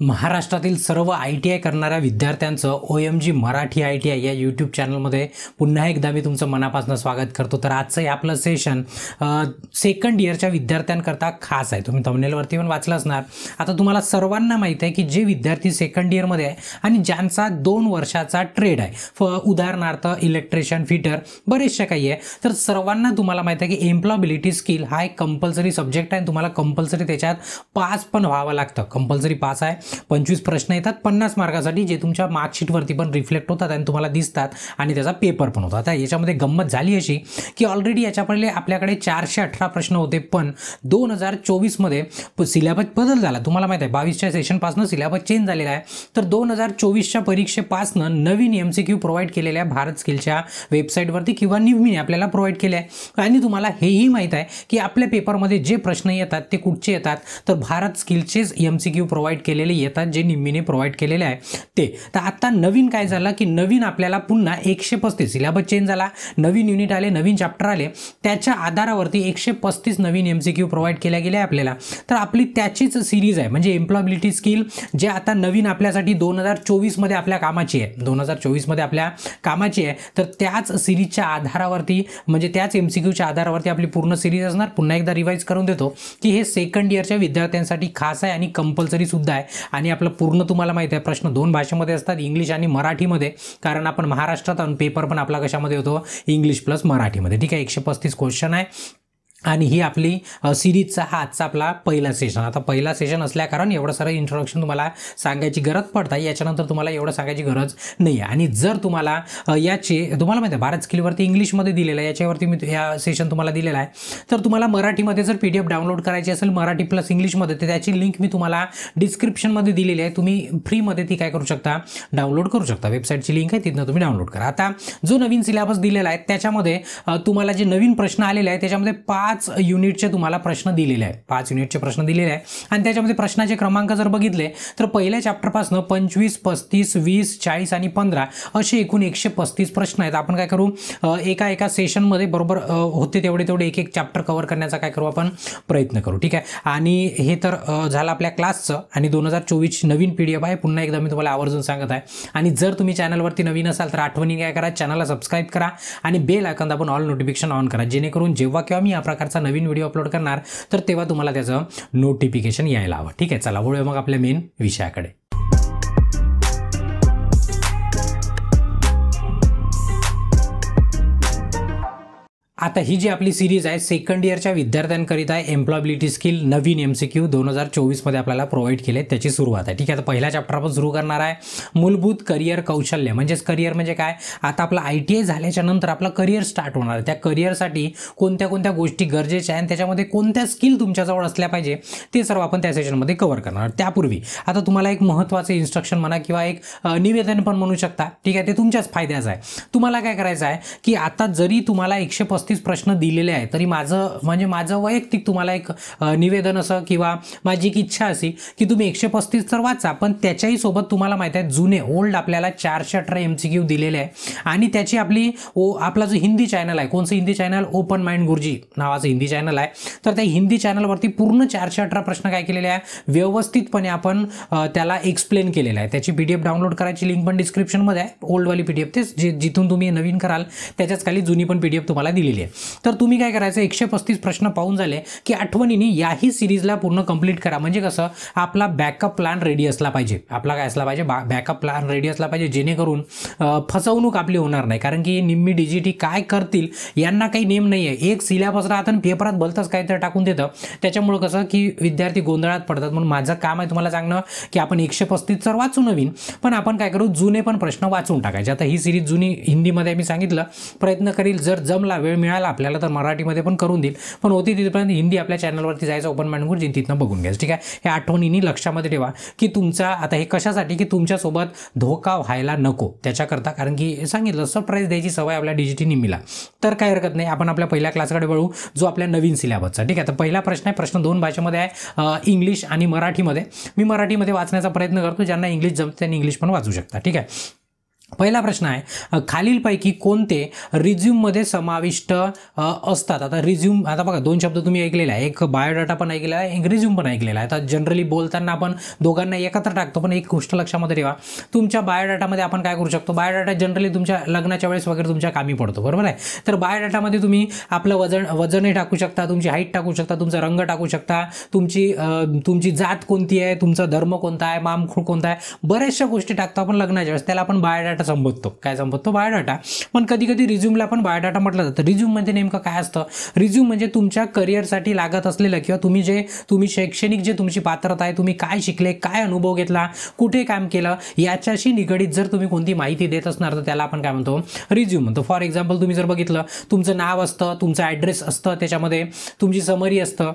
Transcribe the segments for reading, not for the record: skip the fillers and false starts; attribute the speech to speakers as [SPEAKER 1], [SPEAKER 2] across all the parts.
[SPEAKER 1] महाराष्ट्रातील सर्व ITI करणाऱ्या विद्यार्थ्यांचं OMG मराठी ITI या यूट्यूब चॅनलमध्ये पुन्हा एकदा मी तुमचं मनापासून स्वागत करतो। तर आजचं आपलं सेशन सेकंड इयरच्या विद्यार्थ्यांकरता खास आहे। तुम्ही थंबनेलवरती पण वाचलं असणार। आता तुम्हाला सर्वांना माहिती आहे की जे विद्यार्थी सेकंड इयरमध्ये आहे आणि ज्यांचा 2 वर्षाचा ट्रेड आहे, उदाहरणार्थ इलेक्ट्रिशियन, फिटर, बरेचशे काही आहे, तर सर्वांना तुम्हाला माहिती आहे की एम्प्लॉयबिलिटी स्किल हा एक कंपल्सरी सब्जेक्ट आहे। तुम्हाला कंपल्सरी त्याच्यात पास पण व्हावं लागतं। कंपल्सरी पास आहे। 25 प्रश्न येतात 50 मार्कासाठी, जे तुमच्या मार्कशीटवरती पण रिफ्लेक्ट होतात आणि तुम्हाला दिसतात आणि त्याचा पेपर पण होता। आता याच्यामध्ये गंमत झाली अशी की ऑलरेडी याच्या पहिले आपल्याकडे 418 प्रश्न होते, पण 2024 मध्ये सिलेबस बदल झाला। तुम्हाला माहिती आहे 22च्या सेशनपासून सिलेबस चेंज झालेला आहे। तर 2024च्या परीक्षेपासून नवीन MCQ प्रोव्हाइड केलेल्या भारत स्किलच्या वेबसाईटवरती किंवा निम्मीने आपल्याला प्रोव्हाइड केले आहे। आणि तुम्हाला हेही माहिती आहे की आपल्या पेपरमध्ये जे प्रश्न येतात ते कुठचे येतात, तर भारत स्किलचेच MCQ प्रोव्हाइड केलेले येतात, जे निम्मीने प्रोव्हाइड केलेले आहे ते। तर आता नवीन काय झालं की नवीन आपल्याला पुन्हा 135 सिलेबस चेंज झाला, नवीन युनिट आले, नवीन चॅप्टर आले, त्याच्या आधारावरती 135 नवीन MCQ प्रोव्हाइड केल्या गेल्या आपल्याला। तर आपली त्याचीच सिरीज आहे, म्हणजे एम्प्लॉयबिलिटी स्किल, जे आता नवीन आपल्यासाठी 2024 मध्ये आपल्या कामाची आहे, 2024 मध्ये आपल्या कामाची आहे। तर त्याच सिरीजच्या आधारावरती, म्हणजे त्याच MCQच्या आधारावरती आपली पूर्ण सिरीज असणार। पुन्हा एकदा रिवाइज करून देतो की हे सेकंड इयरच्या विद्यार्थ्यांसाठी खास आहे आणि कंपल्सरी सुद्धा आहे। आणि आपलं पूर्ण तुम्हाला माहिती आहे प्रश्न 2 भाषेमध्ये असतात, इंग्लिश आणि मराठीमध्ये, कारण आपण महाराष्ट्रात आणि पेपर पण आपला कशामध्ये होतो, इंग्लिश प्लस मराठीमध्ये। ठीक आहे, 135 क्वेश्चन आहे आणि ही आपली सिरीजचा हा आजचा आपला पहिला सेशन। आता पहिला सेशन असल्या कारण एवढं सारं इंट्रोडक्शन तुम्हाला सांगायची गरज पडतं, याच्यानंतर तुम्हाला एवढं सांगायची गरज नाही आहे। आणि जर तुम्हाला तुम्हाला माहिती आहे भारत स्किलवरती इंग्लिशमध्ये दिलेलं आहे, याच्यावरती मी या सेशन तुम्हाला दिलेला आहे, तर तुम्हाला मराठीमध्ये जर PDF डाउनलोड करायची असेल मराठी प्लस इंग्लिशमध्ये, तर त्याची लिंक मी तुम्हाला डिस्क्रिप्शनमध्ये दिलेली आहे। तुम्ही फ्रीमध्ये ती काय करू शकता, डाउनलोड करू शकता। वेबसाईटची लिंक आहे, तिथनं तुम्ही डाउनलोड करा। आता जो नवीन सिलेबस दिलेला आहे त्याच्यामध्ये तुम्हाला जे नवीन प्रश्न आलेले आहे त्याच्यामध्ये 5 युनिटचे तुम्हाला प्रश्न दिलेले आहे, 5 युनिटचे प्रश्न दिलेले आहे। आणि त्याच्यामध्ये प्रश्नाचे क्रमांक जर बघितले तर पहिल्या चॅप्टरपासून 25, 35, 20, 40 आणि 15 असे एकूण 135 प्रश्न आहेत। आपण काय करू, एका सेशनमध्ये बरोबर होते तेवढे एक चॅप्टर कव्हर करण्याचा काय करू आपण प्रयत्न करू। ठीक आहे, आणि हे तर झालं आपल्या क्लासचं। आणि 2024 नवीन PDF आहे, पुन्हा एकदा मी तुम्हाला आवर्जून सांगत आहे। आणि जर तुम्ही चॅनलवरती नवीन असाल तर आठवणीने काय करा, चॅनलला सबस्क्राईब करा आणि बेल आयकॉन दाबून ऑल नोटिफिकेशन ऑन करा, जेणेकरून जेव्हा केव्हा मी या प्रकारचा नवीन व्हिडिओ अपलोड करणार तर तेव्हा तुम्हाला त्याचं नोटिफिकेशन यायला हवं। ठीक आहे, चला वळूया मग आपल्या मेन विषयाकडे। आता ही जी आपली सिरीज आहे सेकंड इयरच्या विद्यार्थ्यांकरिता एम्प्लॉयबिलिटी स्किल नवीन MCQ 2024 मध्ये आपल्याला प्रोव्हाइड केले, त्याची सुरुवात आहे। ठीक आहे, आता पहिला चॅप्टर आपण सुरू करणार आहे, मूलभूत करिअर कौशल्य। म्हणजेच करिअर म्हणजे काय, आता आपला ITI झाल्याच्या नंतर आपला करिअर स्टार्ट होणार आहे। त्या करिअरसाठी कोणत्या कोणत्या गोष्टी गरजेच्या आहेत, त्याच्यामध्ये कोणत्या स्किल तुमच्याजवळ असल्या पाहिजे, ते सर्व आपण त्या सेशनमध्ये कव्हर करणार। त्यापूर्वी आता तुम्हाला एक महत्त्वाचं इन्स्ट्रक्शन म्हणा किंवा एक निवेदन पण म्हणू शकता। ठीक आहे, ते तुमच्याच फायद्याचं आहे। तुम्हाला काय करायचं आहे की आता जरी तुम्हाला 135 प्रश्न दिलेले आहे, तरी माझं वैयक्तिक तुम्हाला एक निवेदन असं किंवा माझी एक इच्छा अशी की तुम्ही 135 तर वाचा, पण त्याच्याही सोबत तुम्हाला माहिती आहे जुने ओल्ड आपल्याला 418 MCQ दिलेले आहे। आणि त्याची आपला जो हिंदी चॅनल आहे, कोणचं हिंदी चॅनल, ओपन माइंड गुरुजी नावाचं हिंदी चॅनल आहे, तर त्या हिंदी चॅनलवरती पूर्ण 418 प्रश्न काय केलेले आहे, व्यवस्थितपणे आपण त्याला एक्सप्लेन केलेलं आहे। त्याची PDF डाउनलोड करायची लिंक पण डिस्क्रिप्शनमध्ये आहे, ओल्डवाली PDF, ते जिथून तुम्ही नवीन कराल त्याच्याच खाली जुनी पण PDF तुम्हाला दिलेली आहे। तर तुम्ही काय करायचं, 135 प्रश्न पाहून झाले की आठवणीने याही सिरीजला पूर्ण कंप्लीट करा। म्हणजे कसं, आपला बॅकअप प्लॅन रेडी असला पाहिजे, आपला काय असला पाहिजे, बॅकअप प्लॅन रेडी असला पाहिजे, जेणेकरून फसवणूक आपली होणार नाही। कारण की निम्मी DGT काय करतील यांना काही नेम नाही आहे, एक सिलेबस राहतं आणि पेपरात भलतंच काहीतरी टाकून देतं, त्याच्यामुळे कसं की विद्यार्थी गोंधळात पडतात। म्हणून माझं काम आहे तुम्हाला सांगणं की आपण 135 तर वाचू नवीन, पण आपण काय करू, जुने पण प्रश्न वाचून टाकायचे। आता ही सिरीज जुनी हिंदीमध्ये मी सांगितलं, प्रयत्न करील जर जमला वेळ मिळाला आपल्याला तर मराठीमध्ये पण करून देईल, पण होती तिथपर्यंत हिंदी आपल्या चॅनलवरती जायचं, ओपन माइंड गुरुजी, तिथनं बघून घ्यायचं। ठीक आहे, हे आठवणीने लक्षामध्ये ठेवा की तुमचा आता हे कशासाठी की तुमच्यासोबत धोका व्हायला नको त्याच्याकरता, कारण की सांगितलं सरप्राईज द्यायची सवय आपल्या DGT निम्मीला। तर काही हरकत नाही, आपण आपल्या पहिल्या क्लासकडे वळू, जो आपल्या नवीन सिलेबसचा। ठीक आहे, तर पहिला प्रश्न आहे, प्रश्न 2 भाषेमध्ये आहे, इंग्लिश आणि मराठीमध्ये। मी मराठीमध्ये वाचण्याचा प्रयत्न करतो, ज्यांना इंग्लिश जमते त्यांनी इंग्लिश पण वाचू शकता। ठीक आहे, पहिला प्रश्न आहे, खालीलपैकी कोणते रिझ्यूममध्ये समाविष्ट असतात. आता रिझ्यूम, आता बघा दोन शब्द तुम्ही ऐकलेला आहे, एक बायोडाटा पण ऐकलेला आहे, एक रिझ्यूम पण ऐकलेला आहे. आता जनरली बोलताना आपण दोघांना एकत्र टाकतो, पण एक गोष्ट लक्षामध्ये ठेवा, तुमच्या बायोडाटामध्ये आपण काय करू शकतो, बायोडाटा जनरली तुमच्या लग्नाच्या वेळेस वगैरे तुमच्या कामी पडतो, बरोबर आहे. तर बायोडाटामध्ये तुम्ही आपलं वजनही टाकू शकता, तुमची हाईट टाकू शकता, तुमचा रंग टाकू शकता, तुमची जात कोणती आहे, तुमचा धर्म कोणता आहे, मामखूळ कोणता आहे, बऱ्याचशा गोष्टी टाकतो आपण लग्नाच्या वेळेस, त्याला आपण बायोडाटा संबोधतो. काय संबोधतो? बायोडाटा. पण कधी कधी रिझ्यूमला पण बायोडाटा म्हटलं जातं. रिझ्यूम म्हणजे नेमकं काय असतं? रिझ्यूम म्हणजे तुमच्या करिअरसाठी लागत असलेलं किंवा तुम्ही शैक्षणिक जे तुमची पात्रता आहे, तुम्ही काय शिकले, काय अनुभव घेतला, कुठे काम केलं, याच्याशी निगडीत जर तुम्ही कोणती माहिती देत असणार तर त्याला आपण काय म्हणतो? रिझ्यूम म्हणतो. फॉर एक्झाम्पल तुम्ही जर बघितलं, तुमचं नाव असतं, तुमचं ॲड्रेस असतं, त्याच्यामध्ये तुमची समरी असतं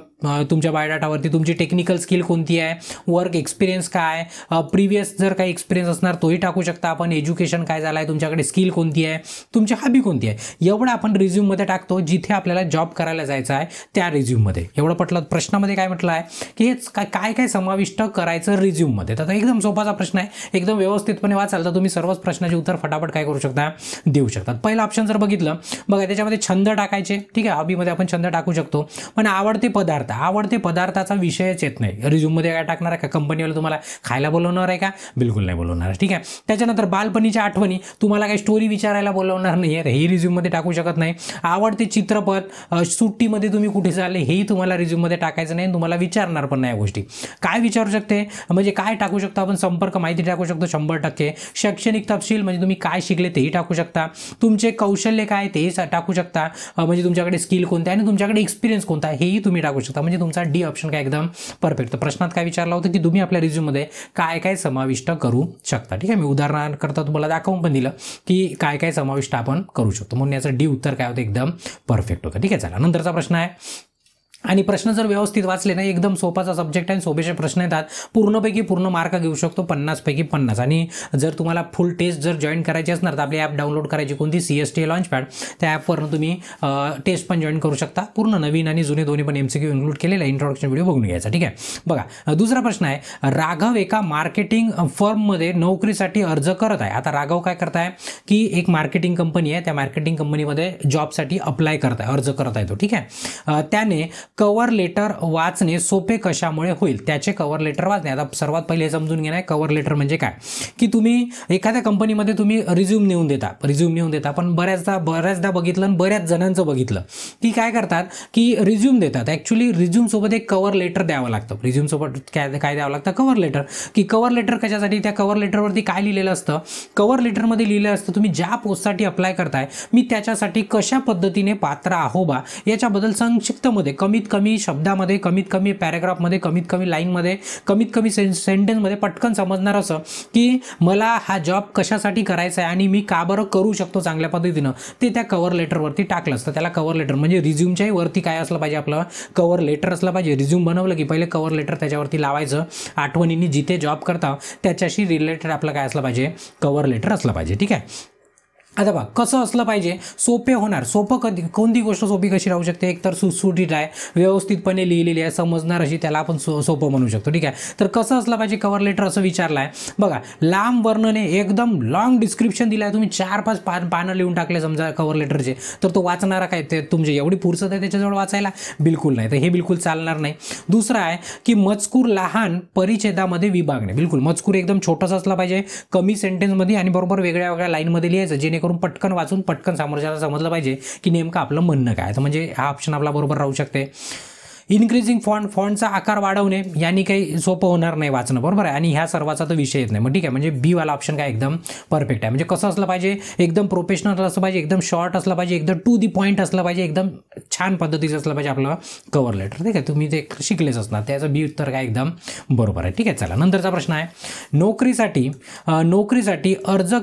[SPEAKER 1] तुमच्या बायोडाटावरती, तुमची टेक्निकल स्किल कोणती आहे, वर्क एक्सपिरियन्स काय, प्रिव्हियस जर काही एक्सपिरियन्स असणार तोही टाकू शकता आपण, एज्युकेशन काय झालं आहे, तुमच्याकडे स्किल कोणती आहे, तुमची हॉबी कोणती आहे, एवढं आपण रिझ्यूममध्ये टाकतो. जिथे आपल्याला जॉब करायला जायचं आहे त्या रिझ्यूममध्ये. एवढं पटलं? प्रश्नामध्ये काय म्हटलं आहे की हेच काय काय समाविष्ट करायचं रिझ्यूममध्ये. तर एकदम सोपाचा प्रश्न आहे, एकदम व्यवस्थितपणे वाचाल तर तुम्ही सर्वच प्रश्नाचे उत्तर फटाफट काय करू शकता, देऊ शकतात. पहिलं ऑप्शन जर बघितलं, बघा त्याच्यामध्ये छंद टाकायचे, ठीक आहे, हॉबीमध्ये आपण छंद टाकू शकतो. पण आवडते पदार्थाचा विषयच येत नाही. रिझ्यूममध्ये काय टाकणार आहे का? कंपनीवाला तुम्हाला खायला बोलवणार आहे का? बिलकुल नाही बोलवणार, ठीक आहे. त्याच्यानंतर बालपणीच्या आठवणी, तुम्हाला काही स्टोरी विचारायला बोलवणार नाही आहे, हे रिझ्यूममध्ये टाकू शकत नाही. आवडते चित्रपट, सुट्टीमध्ये तुम्ही कुठे चालले, हेही तुम्हाला रिझ्यूममध्ये टाकायचं नाही, तुम्हाला विचारणार पण नाही या गोष्टी. काय विचारू शकते म्हणजे काय टाकू शकतो आपण? संपर्क माहिती टाकू शकतो 100%. शैक्षणिक तपशील म्हणजे तुम्ही काय शिकले तेही टाकू शकता. तुमचे कौशल्य काय तेही टाकू शकता, म्हणजे तुमच्याकडे स्किल कोणते आहे आणि तुमच्याकडे एक्सपिरियन्स कोणता आहे हेही तुम्ही टाकू शकता. म्हणजे तुमचा डी ऑप्शन काय एकदम परफेक्ट. तर प्रश्नात काय विचारलं होतं की तुम्ही आपल्या रिझ्यूममध्ये काय काय समाविष्ट करू शकता, ठीक आहे. मी उदाहरणाकरता तुम्हाला दाखवून पण दिलं की काय काय समाविष्ट आपण करू शकतो, म्हणून याचं डी उत्तर काय होतं, एकदम परफेक्ट होतं, ठीक आहे. चला नंतरचा प्रश्न आहे, आणि प्रश्न जर व्यवस्थित वाचले ना, एकदम सोपाचा सब्जेक्ट आहे, सोपेचे प्रश्न येतात, पूर्णपैकी पूर्ण मार्क घेऊ शकतो, 50 पैकी 50. आणि जर तुम्हाला फुल टेस्ट जर जॉईन करायची असणार तर आपली ॲप डाउनलोड करायची, कोणती? CSTA लॉन्चपॅड. त्या ॲपवरून तुम्ही टेस्ट पण जॉईन करू शकता. पूर्ण नवीन आणि जुने दोन्ही पण MCQ इन्क्लूड केलेला आहे, इंट्रोडक्शन व्हिडिओ बघून घ्यायचा, ठीक आहे. बघा दुसरा प्रश्न आहे, राघव एका मार्केटिंग फर्ममध्ये नोकरीसाठी अर्ज करत आहे. आता राघव काय करत आहे की एक मार्केटिंग कंपनी आहे, त्या मार्केटिंग कंपनीमध्ये जॉबसाठी अप्लाय करत आहे, अर्ज करत आहे तो, ठीक आहे. त्याने कव्हर लेटर वाचणे सोपे कशामुळे होईल? त्याचे कव्हर लेटर वाचणे. आता सर्वात पहिले हे समजून घेणार, कव्हर लेटर म्हणजे काय, की तुम्ही एखाद्या कंपनीमध्ये तुम्ही रिझ्यूम नेऊन देता, पण बऱ्याचदा बघितलं आणि बऱ्याच जणांचं बघितलं की काय करतात की रिझ्यूम देतात, ॲक्च्युली रिझ्यूम सोबत एक कव्हर लेटर द्यावं लागतं. रिझ्यूम सोबत काय द्यावं लागतं? Cover letter. की कव्हर लेटर कशासाठी? त्या कव्हर लेटरवरती काय लिहिलेलं असतं? कव्हर लेटरमध्ये लिहिलं असतं तुम्ही ज्या पोस्टसाठी अप्लाय करताय, मी त्याच्यासाठी कशा पद्धतीने पात्र आहो बा, याच्याबद्दल संक्षिप्तमध्ये, कमीत कमी शब्दामध्ये, कमीत कमी पॅरेग्राफमध्ये, कमीत कमी लाईनमध्ये, कमीत कमी सेंटेन्समध्ये पटकन समजणार असं की मला हा जॉब कशासाठी करायचा आहे आणि मी का बरं करू शकतो चांगल्या पद्धतीनं, ते त्या कव्हर लेटरवरती टाकलं असतं. त्याला कव्हर लेटर म्हणजे रिझ्यूमच्याही वरती काय असलं पाहिजे, आपलं कव्हर लेटर असलं पाहिजे. रिझ्यूम बनवलं की पहिले कव्हर लेटर त्याच्यावरती लावायचं, आठवणींनी जिथे जॉब करता त्याच्याशी रिलेटेड आपलं काय असलं पाहिजे, कव्हर लेटर असलं पाहिजे, ठीक आहे. आता बघा कसं असलं पाहिजे, सोपे होणार. सोपं कोणती गोष्ट सोपी कशी राहू शकते? एकतर सुटसुटीत आहे, व्यवस्थितपणे लिहिलेली आहे, समजणार अशी, त्याला आपण सोपं म्हणू शकतो, ठीक आहे. तर कसं असलं पाहिजे कव्हर लेटर असं विचारलं आहे बघा. लांब वर्णने, एकदम लॉंग डिस्क्रिप्शन दिलं आहे, तुम्ही 4-5 पानं लिहून टाकले समजा कव्हर लेटरचे, तर तो वाचणारा काय, ते तुमचे एवढी फुरसत आहे त्याच्याजवळ वाचायला? बिलकुल नाही. तर हे बिलकुल चालणार नाही. दुसरं आहे की मजकूर लहान परिच्छेदामध्ये विभागणे. बिलकुल मजकूर एकदम छोटासा असला पाहिजे, कमी सेंटेन्समध्ये आणि बरोबर वेगळ्या वेगळ्या लाईनमध्ये लिहायचं, जेणेकरून पटकन वाचून पटकन समोरच्याला समजलं पाहिजे की नेमकं आपलं म्हणणं काय. तर म्हणजे हा ऑप्शन आपला बरोबर राहू शकते. इन्क्रीजिंग फॉन्टचा आकार वाढवणे, यांनी काही सोपं होणार नाही वाचणं, बरोबर आहे. आणि ह्या सर्वाचा तर विषय येत नाही, मग ठीक आहे. म्हणजे बी वाला ऑप्शन काय एकदम परफेक्ट आहे. म्हणजे कसं असलं पाहिजे, एकदम प्रोफेशनल असलं पाहिजे, एकदम शॉर्ट असलं पाहिजे, एकदम टू दी पॉईंट असलं पाहिजे, एकदम छान पद्धतीचं असलं पाहिजे आपलं कव्हर लेटर, ठीक आहे. तुम्ही ते शिकलेच असणार, त्याचं बी उत्तर काय एकदम बरोबर आहे, ठीक आहे. चला नंतरचा प्रश्न आहे, नोकरीसाठी अर्ज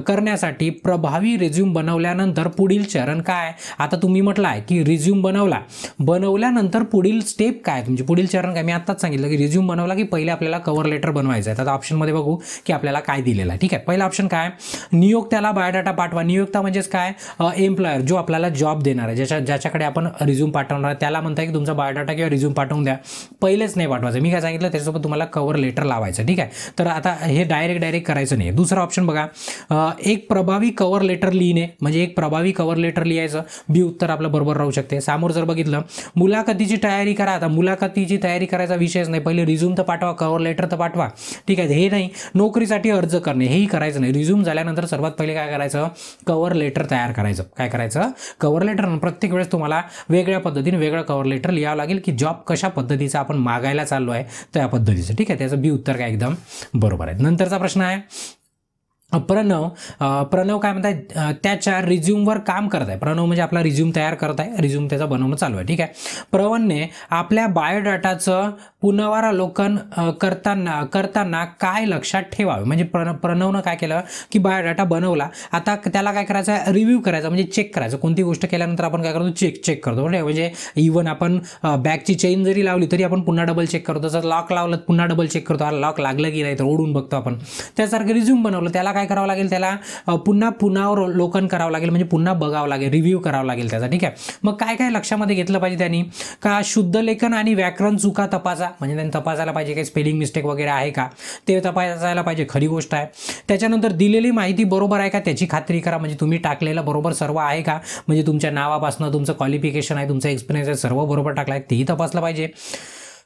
[SPEAKER 1] करण्यासाठी प्रभावी रिझ्यूम बनवल्यानंतर पुढील चरण काय? आता तुम्ही म्हटलं आहे की रिझ्यूम बनवल्यानंतर पुढील पुढील स्टेप काय, तुमची पुढील चरण काय, मी आत्ताच सांगितलं की रिझ्यूम बनवला की पहिले आपल्याला कव्हर लेटर बनवायचं आहे. आता ऑप्शनमध्ये बघू की आपल्याला काय दिलेलं आहे. ठीक आहे, पहिला ऑप्शन काय, नियोक्त्याला बायोडाटा पाठवा. नियोक्ता म्हणजेच काय, एम्प्लॉयर जो आपल्याला जॉब देणार आहे, ज्याच्याकडे आपण रिझ्यूम पाठवणार आहे त्याला म्हणताय की तुमचा बायोडाटा किंवा रिझ्यूम पाठवून द्या. पहिलेच नाही पाठवायचं, मी काय सांगितलं त्याच्यासोबत तुम्हाला कव्हर लेटर लावायचं. ठीक आहे, तर आता हे डायरेक्ट करायचं नाही. दुसरा ऑप्शन बघा, एक प्रभावी कव्हर लेटर लिहिणे, म्हणजे एक प्रभावी कव्हर लेटर लिहायचं. बी उत्तर आपलं बरोबर राहू शकते. समोर जर बघितलं, मुलाखतीची तयारी करा. आता मुलाखतीची तयारी करायचा विषयच नाही, पहिले रिझ्यूम तर पाठवा, कव्हर लेटर तर पाठवा. ठीक आहे, हे नाही. नोकरीसाठी अर्ज करणे, हेही करायचं नाही. रिझ्यूम झाल्यानंतर सर्वात पहिले काय करायचं, कव्हर लेटर तयार करायचं. काय करायचं, कव्हर लेटर. प्रत्येक वेळेस तुम्हाला वेगळ्या पद्धतीने वेगळं कव्हर लेटर लिहावं लागेल की जॉब कशा पद्धतीचा आपण मागायला चाललो आहे त्या पद्धतीचं. ठीक आहे, त्याचं बी उत्तर काय एकदम बरोबर आहे. नंतरचा प्रश्न आहे, प्रणव काय म्हणताय, त्याच्या रिझ्यूमवर काम करत आहे. प्रणव म्हणजे आपला रिझ्यूम तयार करत आहे, रिझ्यूम त्याचा बनवणं चालू आहे. ठीक आहे, प्रवणने आपल्या बायोडाटाचं पुनरावलोकन करताना काय लक्षात ठेवावे. म्हणजे प्रणवनं काय केलं की बायोडाटा बनवला, आता त्याला काय करायचं आहे, रिव्ह्यू करायचं, म्हणजे चेक करायचं. कोणती गोष्ट केल्यानंतर आपण काय करतो, चेक करतो. म्हणजे इव्हन आपण बॅगची चेन जरी लावली तरी आपण पुन्हा डबल चेक करतो. जसं लॉक लावलं पुन्हा डबल चेक करतो, लॉक लागलं की नाही तर ओढून बघतो आपण. त्यासारखं रिझ्यूम बनवलं, त्याला काय करावं लागेल, त्याला पुनरावलोकन करावं लागेल, म्हणजे पुन्हा बघावं लागेल, रिव्ह्यू करावं लागेल त्याचा. ठीक आहे, मग काय काय लक्षामध्ये घेतलं पाहिजे त्यांनी, का शुद्ध लेखन आणि व्याकरण चुका तपासा, म्हणजे त्यांनी तपासायला पाहिजे काही स्पेलिंग मिस्टेक वगैरे आहे का ते तपासायला पाहिजे, खरी गोष्ट आहे. त्याच्यानंतर दिलेली माहिती बरोबर आहे का त्याची खात्री करा, म्हणजे तुम्ही टाकलेलं बरोबर सर्व आहे का, म्हणजे तुमच्या नावापासून तुमचं क्वालिफिकेशन आहे, तुमचं एक्सपिरियन्स आहे, सर्व बरोबर टाकलं आहे तेही तपासलं पाहिजे.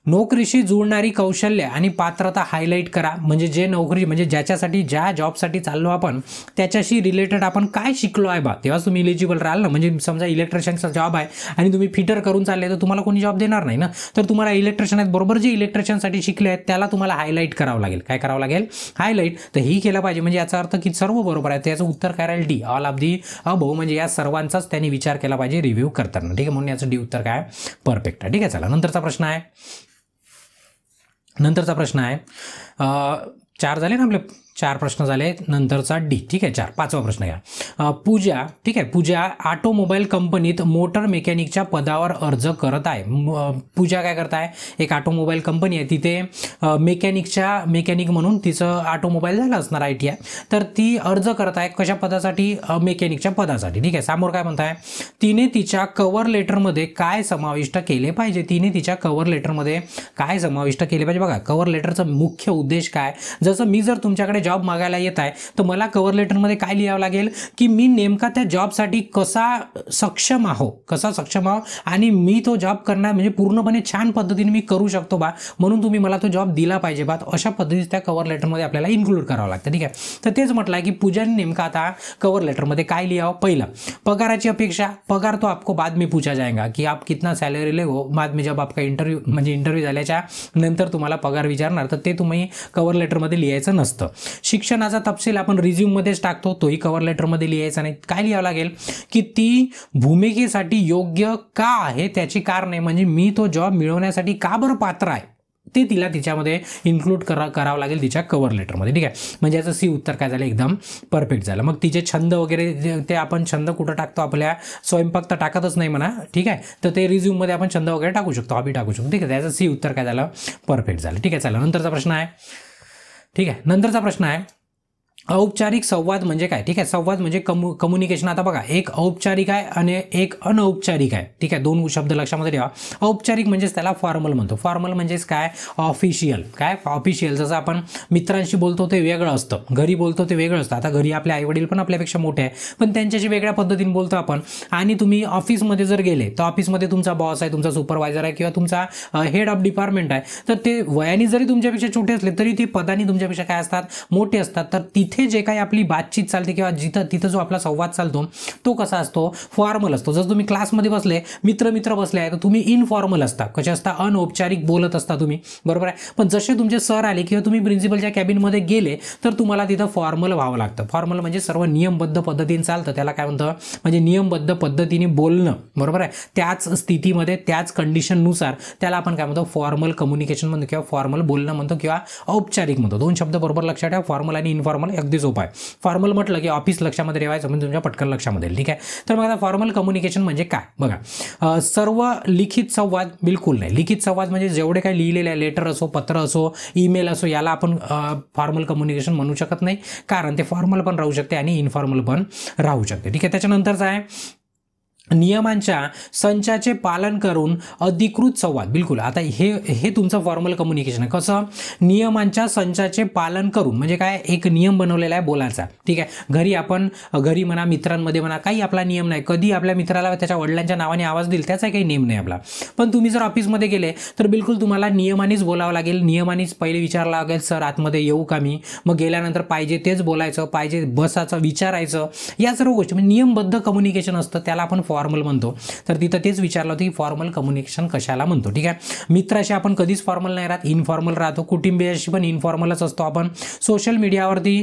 [SPEAKER 1] नोकरीशी जुळणारी कौशल्य आणि पात्रता हायलाईट करा, म्हणजे जे नोकरी, म्हणजे ज्याच्यासाठी ज्या जॉबसाठी चाललो आपण त्याच्याशी रिलेटेड आपण काय शिकलो आहे बा, तेव्हाच तुम्ही इलिजिबल राहाल ना. म्हणजे समजा इलेक्ट्रिशियनचा जॉब आहे आणि तुम्ही फिटर करून चालले तर तुम्हाला कोणी जॉब देणार नाही ना. तर तुम्हाला इलेक्ट्रिशियन आहेत बरोबर, जे इलेक्ट्रिशियनसाठी शिकले आहेत त्याला तुम्हाला हायलाईट करावं लागेल. काय करावं लागेल, हायलाईट. तर ही केलं पाहिजे, म्हणजे याचा अर्थ की सर्व बरोबर आहे. त्याचं उत्तर काय राहील, D, all of the above, म्हणजे या सर्वांचाच त्यांनी विचार केला पाहिजे रिव्ह्यू करताना. ठीक आहे, म्हणून याचं डी उत्तर काय परफेक्ट आहे. ठीक आहे, चला नंतरचा प्रश्न आहे. नंतरचा प्रश्न आहे, 4 झाले ना आपले, 4 प्रश्न झाले. नंतरचा डी. ठीक आहे, 4, 5वा प्रश्न घ्या. पूजा, ठीक आहे, पूजा ऑटोमोबाईल कंपनीत मोटर मेकॅनिकच्या पदावर अर्ज करत आहे. पूजा काय करत आहे, एक ऑटोमोबाईल कंपनी आहे, तिथे मेकॅनिक म्हणून तिचं ऑटोमोबाईल झालं असणार ITI, तर ती अर्ज करत आहे कशा पदासाठी, मेकॅनिकच्या पदासाठी. ठीक आहे, समोर काय म्हणताय, तिने तिच्या कव्हर लेटरमध्ये काय समाविष्ट केले पाहिजे. तिने तिच्या कव्हर लेटरमध्ये काय समाविष्ट केले पाहिजे. बघा, कव्हर लेटरचा मुख्य उद्देश काय, जसं मी जर तुमच्याकडे जॉब मागायला येत आहे तर मला कव्हर लेटरमध्ये काय लिहावं लागेल की मी नेमका त्या जॉबसाठी कसा सक्षम आहो आणि मी तो जॉब करणार, म्हणजे पूर्णपणे छान पद्धतीने मी करू शकतो बा, म्हणून तुम्ही मला तो जॉब दिला पाहिजे बा. अशा पद्धतीने त्या कव्हर लेटरमध्ये आपल्याला इन्क्लूड करावं लागतं. ठीक आहे, तर तेच म्हटलं आहे की पूजाने नेमका आता कव्हर लेटरमध्ये काय लिहावं. पहिलं, पगाराची अपेक्षा, पगार तो आपको बाद में पूछा जाएगा की आप कितना सॅलरी ले हो, बाद में जब आपका इंटरव्ह्यू झाल्याच्या नंतर तुम्हाला पगार विचारणार, तर ते तुम्ही कव्हर लेटरमध्ये लिहायचं नसतं. शिक्षणाचा तपशील आपण रिझ्यूममध्येच टाकतो, तोही कव्हर लेटरमध्ये लिहायचा नाही. काय लिहावं लागेल की ती भूमिकेसाठी योग्य का आहे त्याची कारणे, म्हणजे मी तो जॉब मिळवण्यासाठी का बरं पात्र आहे ते तिला तिच्यामध्ये इन्क्लूड करावं लागेल तिच्या कव्हर लेटरमध्ये. ठीक आहे, म्हणजे याचं सी उत्तर काय झालं, एकदम परफेक्ट झालं. मग तिचे छंद वगैरे, ते आपण छंद कुठं टाकतो, आपल्या स्वयंपाक तर टाकतच नाही म्हणा. ठीक आहे, तर ते रिझ्यूममध्ये आपण छंद वगैरे टाकू शकतो, हॉबी टाकू शकतो. ठीक आहे, त्याचं सी उत्तर काय झालं, परफेक्ट झालं. ठीक आहे, चला नंतरचा प्रश्न आहे. ठीक आहे, नंतरचा प्रश्न आहे, औपचारिक संवाद म्हणजे काय. ठीक आहे, संवाद म्हणजे कम्युनिकेशन. आता बघा, एक औपचारिक आहे आणि एक अनौपचारिक आहे. ठीक आहे, 2 शब्द लक्षामध्ये ठेवा. औपचारिक म्हणजेच त्याला फॉर्मल म्हणतो. फॉर्मल म्हणजेच काय, ऑफिशियल. काय ऑफिशियल, जसं आपण मित्रांशी बोलतो ते वेगळं असतं, घरी बोलतो ते वेगळं असतं. आता घरी आपले आईवडील पण आपल्यापेक्षा मोठे आहे, पण त्यांच्याशी वेगळ्या पद्धतीने बोलतो आपण. आणि तुम्ही ऑफिसमध्ये जर गेले तर ऑफिसमध्ये तुमचा बॉस आहे, तुमचा सुपरवायझर आहे किंवा तुमचा हेड ऑफ डिपार्टमेंट आहे, तर ते वयाने जरी तुमच्यापेक्षा छोटे असले तरी ते पदाने तुमच्यापेक्षा काय असतात, मोठे असतात. तर तिथे जे काही आपली बातचीत चालते किंवा तिथं जो आपला संवाद चालतो तो कसा असतो, फॉर्मल असतो. जर तुम्ही क्लासमध्ये बसले, मित्र बसले आहे, तर तुम्ही इनफॉर्मल असता, कसे असता, अनौपचारिक बोलत असता तुम्ही, बरोबर आहे. पण जसे तुमचे सर आले किंवा तुम्ही प्रिन्सिपलच्या कॅबिनमध्ये गेले तर तुम्हाला तिथं फॉर्मल व्हावं लागतं. फॉर्मल म्हणजे सर्व नियमबद्ध पद्धतीने चालतं, त्याला काय म्हणतं, म्हणजे नियमबद्ध पद्धतीने बोलणं, बरोबर आहे. त्याच स्थितीमध्ये त्याच कंडिशननुसार त्याला आपण काय म्हणतो, फॉर्मल कम्युनिकेशन म्हणतो किंवा फॉर्मल बोलणं म्हणतो किंवा औपचारिक म्हणतो. 2 शब्द बरोबर लक्षात ठेवा, फॉर्मल आणि इनफॉर्मल. अगदी सोपं आहे. फॉर्मल म्हटलं की ऑफिस लक्षामध्ये ठेवायचं म्हणजे तुमच्या पटकन लक्षामध्ये येईल. ठीक आहे, तर मग आता फॉर्मल कम्युनिकेशन म्हणजे काय बघा. सर्व लिखित संवाद बिलकुल नाही. लिखित संवाद म्हणजे जेवढे काही लिहिलेले आहे, लेटर असो, पत्र असो, ईमेल असो, याला आपण फॉर्मल कम्युनिकेशन म्हणू शकत नाही, कारण ते फॉर्मल पण राहू शकते आणि इनफॉर्मल पण राहू शकते. ठीक आहे, त्याच्यानंतरचं आहे नियमांच्या संचाचे पालन करून अधिकृत संवाद. बिलकुल, आता हे तुमचं फॉर्मल कम्युनिकेशन आहे. कसं? नियमांच्या संचाचे पालन करून म्हणजे काय, एक नियम बनवलेला आहे बोलायचा. ठीक आहे, घरी म्हणा, मित्रांमध्ये म्हणा, काही आपला नियम नाही. कधी आपल्या मित्राला त्याच्या वडिलांच्या नावाने आवाज देईल त्याचा काही नियम नाही आपला. पण तुम्ही जर ऑफिसमध्ये गेले तर बिलकुल तुम्हाला नियमानेच बोलावं लागेल. नियमानेच पहिले विचारावं लागेल, सर आतमध्ये येऊ का मी? मग गेल्यानंतर पाहिजे तेच बोलायचं, पाहिजे बसाचं, विचारायचं, या सर्व गोष्टी म्हणजे नियमबद्ध कम्युनिकेशन असतं, त्याला आपण फॉर्मल म्हणतो. तर तिथं तेच विचारलं होतं की फॉर्मल कम्युनिकेशन कशाला म्हणतो. ठीक आहे, मित्राशी आपण कधीच फॉर्मल नाही राहत, इनफॉर्मल राहतो. कुटुंबियाशी पण इनफॉर्मलच असतो आपण. सोशल मीडियावरती